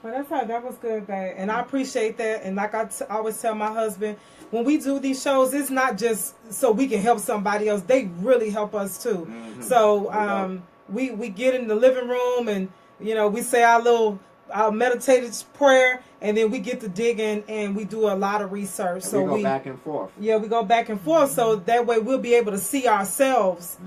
Well, that was good, babe. And I appreciate that. And like I always tell my husband, when we do these shows, it's not just so we can help somebody else. They really help us too. So we get in the living room and, you know, we say our little our meditative prayer, and then we get to digging and we do a lot of research. And so we go back and forth. Yeah, we go back and forth, so that way we'll be able to see ourselves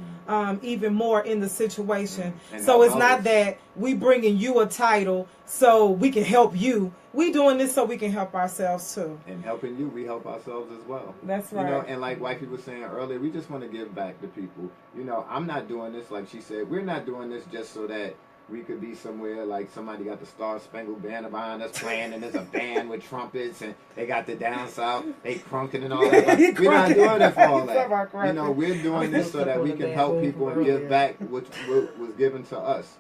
even more in the situation. So it's not that we bringing you a title so we can help you. We doing this so we can help ourselves too. And helping you, we help ourselves as well. That's right. You know, and like Wifey was saying earlier, we just want to give back to people. You know, I'm not doing this, like she said, we're not doing this just so that we could be somewhere like somebody got the Star Spangled Banner behind us playing, and there's a band with trumpets, and they got the down south, they crunking and all that. We're not doing it for all that. You know, we're doing this so that we can help people and give back what was given to us.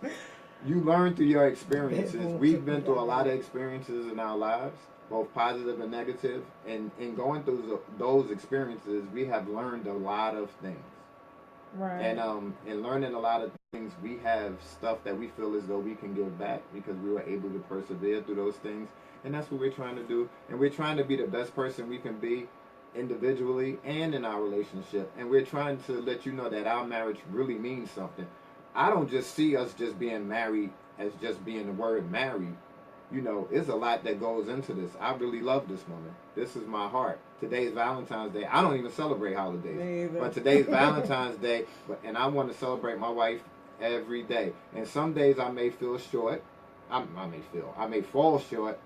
You learn through your experiences. We've been through a lot of experiences in our lives, both positive and negative, and in going through those experiences, we have learned a lot of things. Right. And in learning a lot of things, we have stuff that we feel as though we can give back because we were able to persevere through those things. And that's what we're trying to do. And we're trying to be the best person we can be individually and in our relationship. And we're trying to let you know that our marriage really means something. I don't just see us just being married as just being the word married. You know, there's a lot that goes into this. I really love this woman. This is my heart. Today's Valentine's Day. I don't even celebrate holidays. But today's Valentine's Day, and I want to celebrate my wife every day. And some days I may feel short. I may fall short.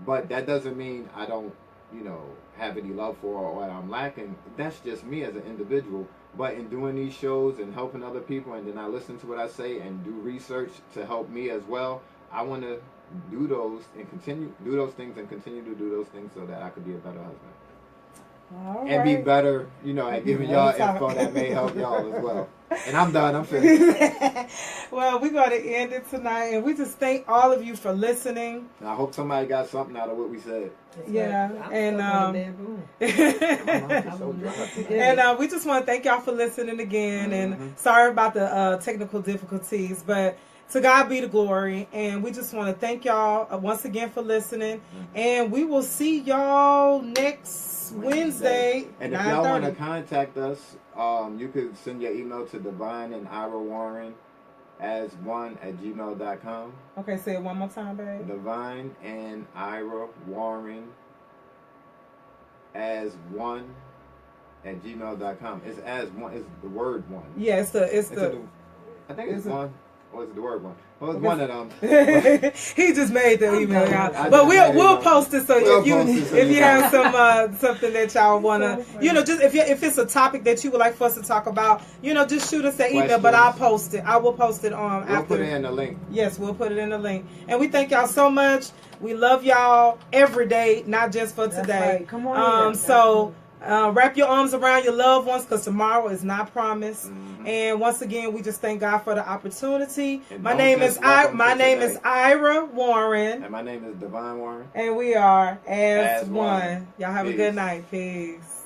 But that doesn't mean I don't, you know, have any love for her or I'm lacking. That's just me as an individual. But in doing these shows and helping other people, and then I listen to what I say and do research to help me as well, I want to do those and continue do those things and continue to do those things so that I could be a better husband. All and right. Be better, you know, at giving y'all info that may help y'all as well. And I'm done. I'm finished. Well, we're going to end it tonight, and we just thank all of you for listening. And I hope somebody got something out of what we said. Yeah, and we just want to thank y'all for listening again. And sorry about the technical difficulties, but to God be the glory. And we just want to thank y'all once again for listening. And we will see y'all next Wednesday. And if y'all want to contact us, you could send your email to Divine and Ira Warren as one@gmail.com. Okay, say it one more time, babe. Divine and Ira Warren as one@gmail.com. It's as one. It's the word one. Yeah, it's the. I think it's one. Or is it the word one? Well, it's one of them. He just made the email, y'all. But we'll post it so if you have some something that y'all wanna, you know, just if it's a topic that you would like for us to talk about, you know, just shoot us an email. But I'll post it. I will post it on. We'll put it in the link. Yes, we'll put it in the link. And we thank y'all so much. We love y'all every day, not just for today. Right. Come on. Wrap your arms around your loved ones because tomorrow is not promised. And once again, we just thank God for the opportunity. My name is Ira Warren. And my name is Divine Warren. And we are as one. Y'all have a good night. Peace.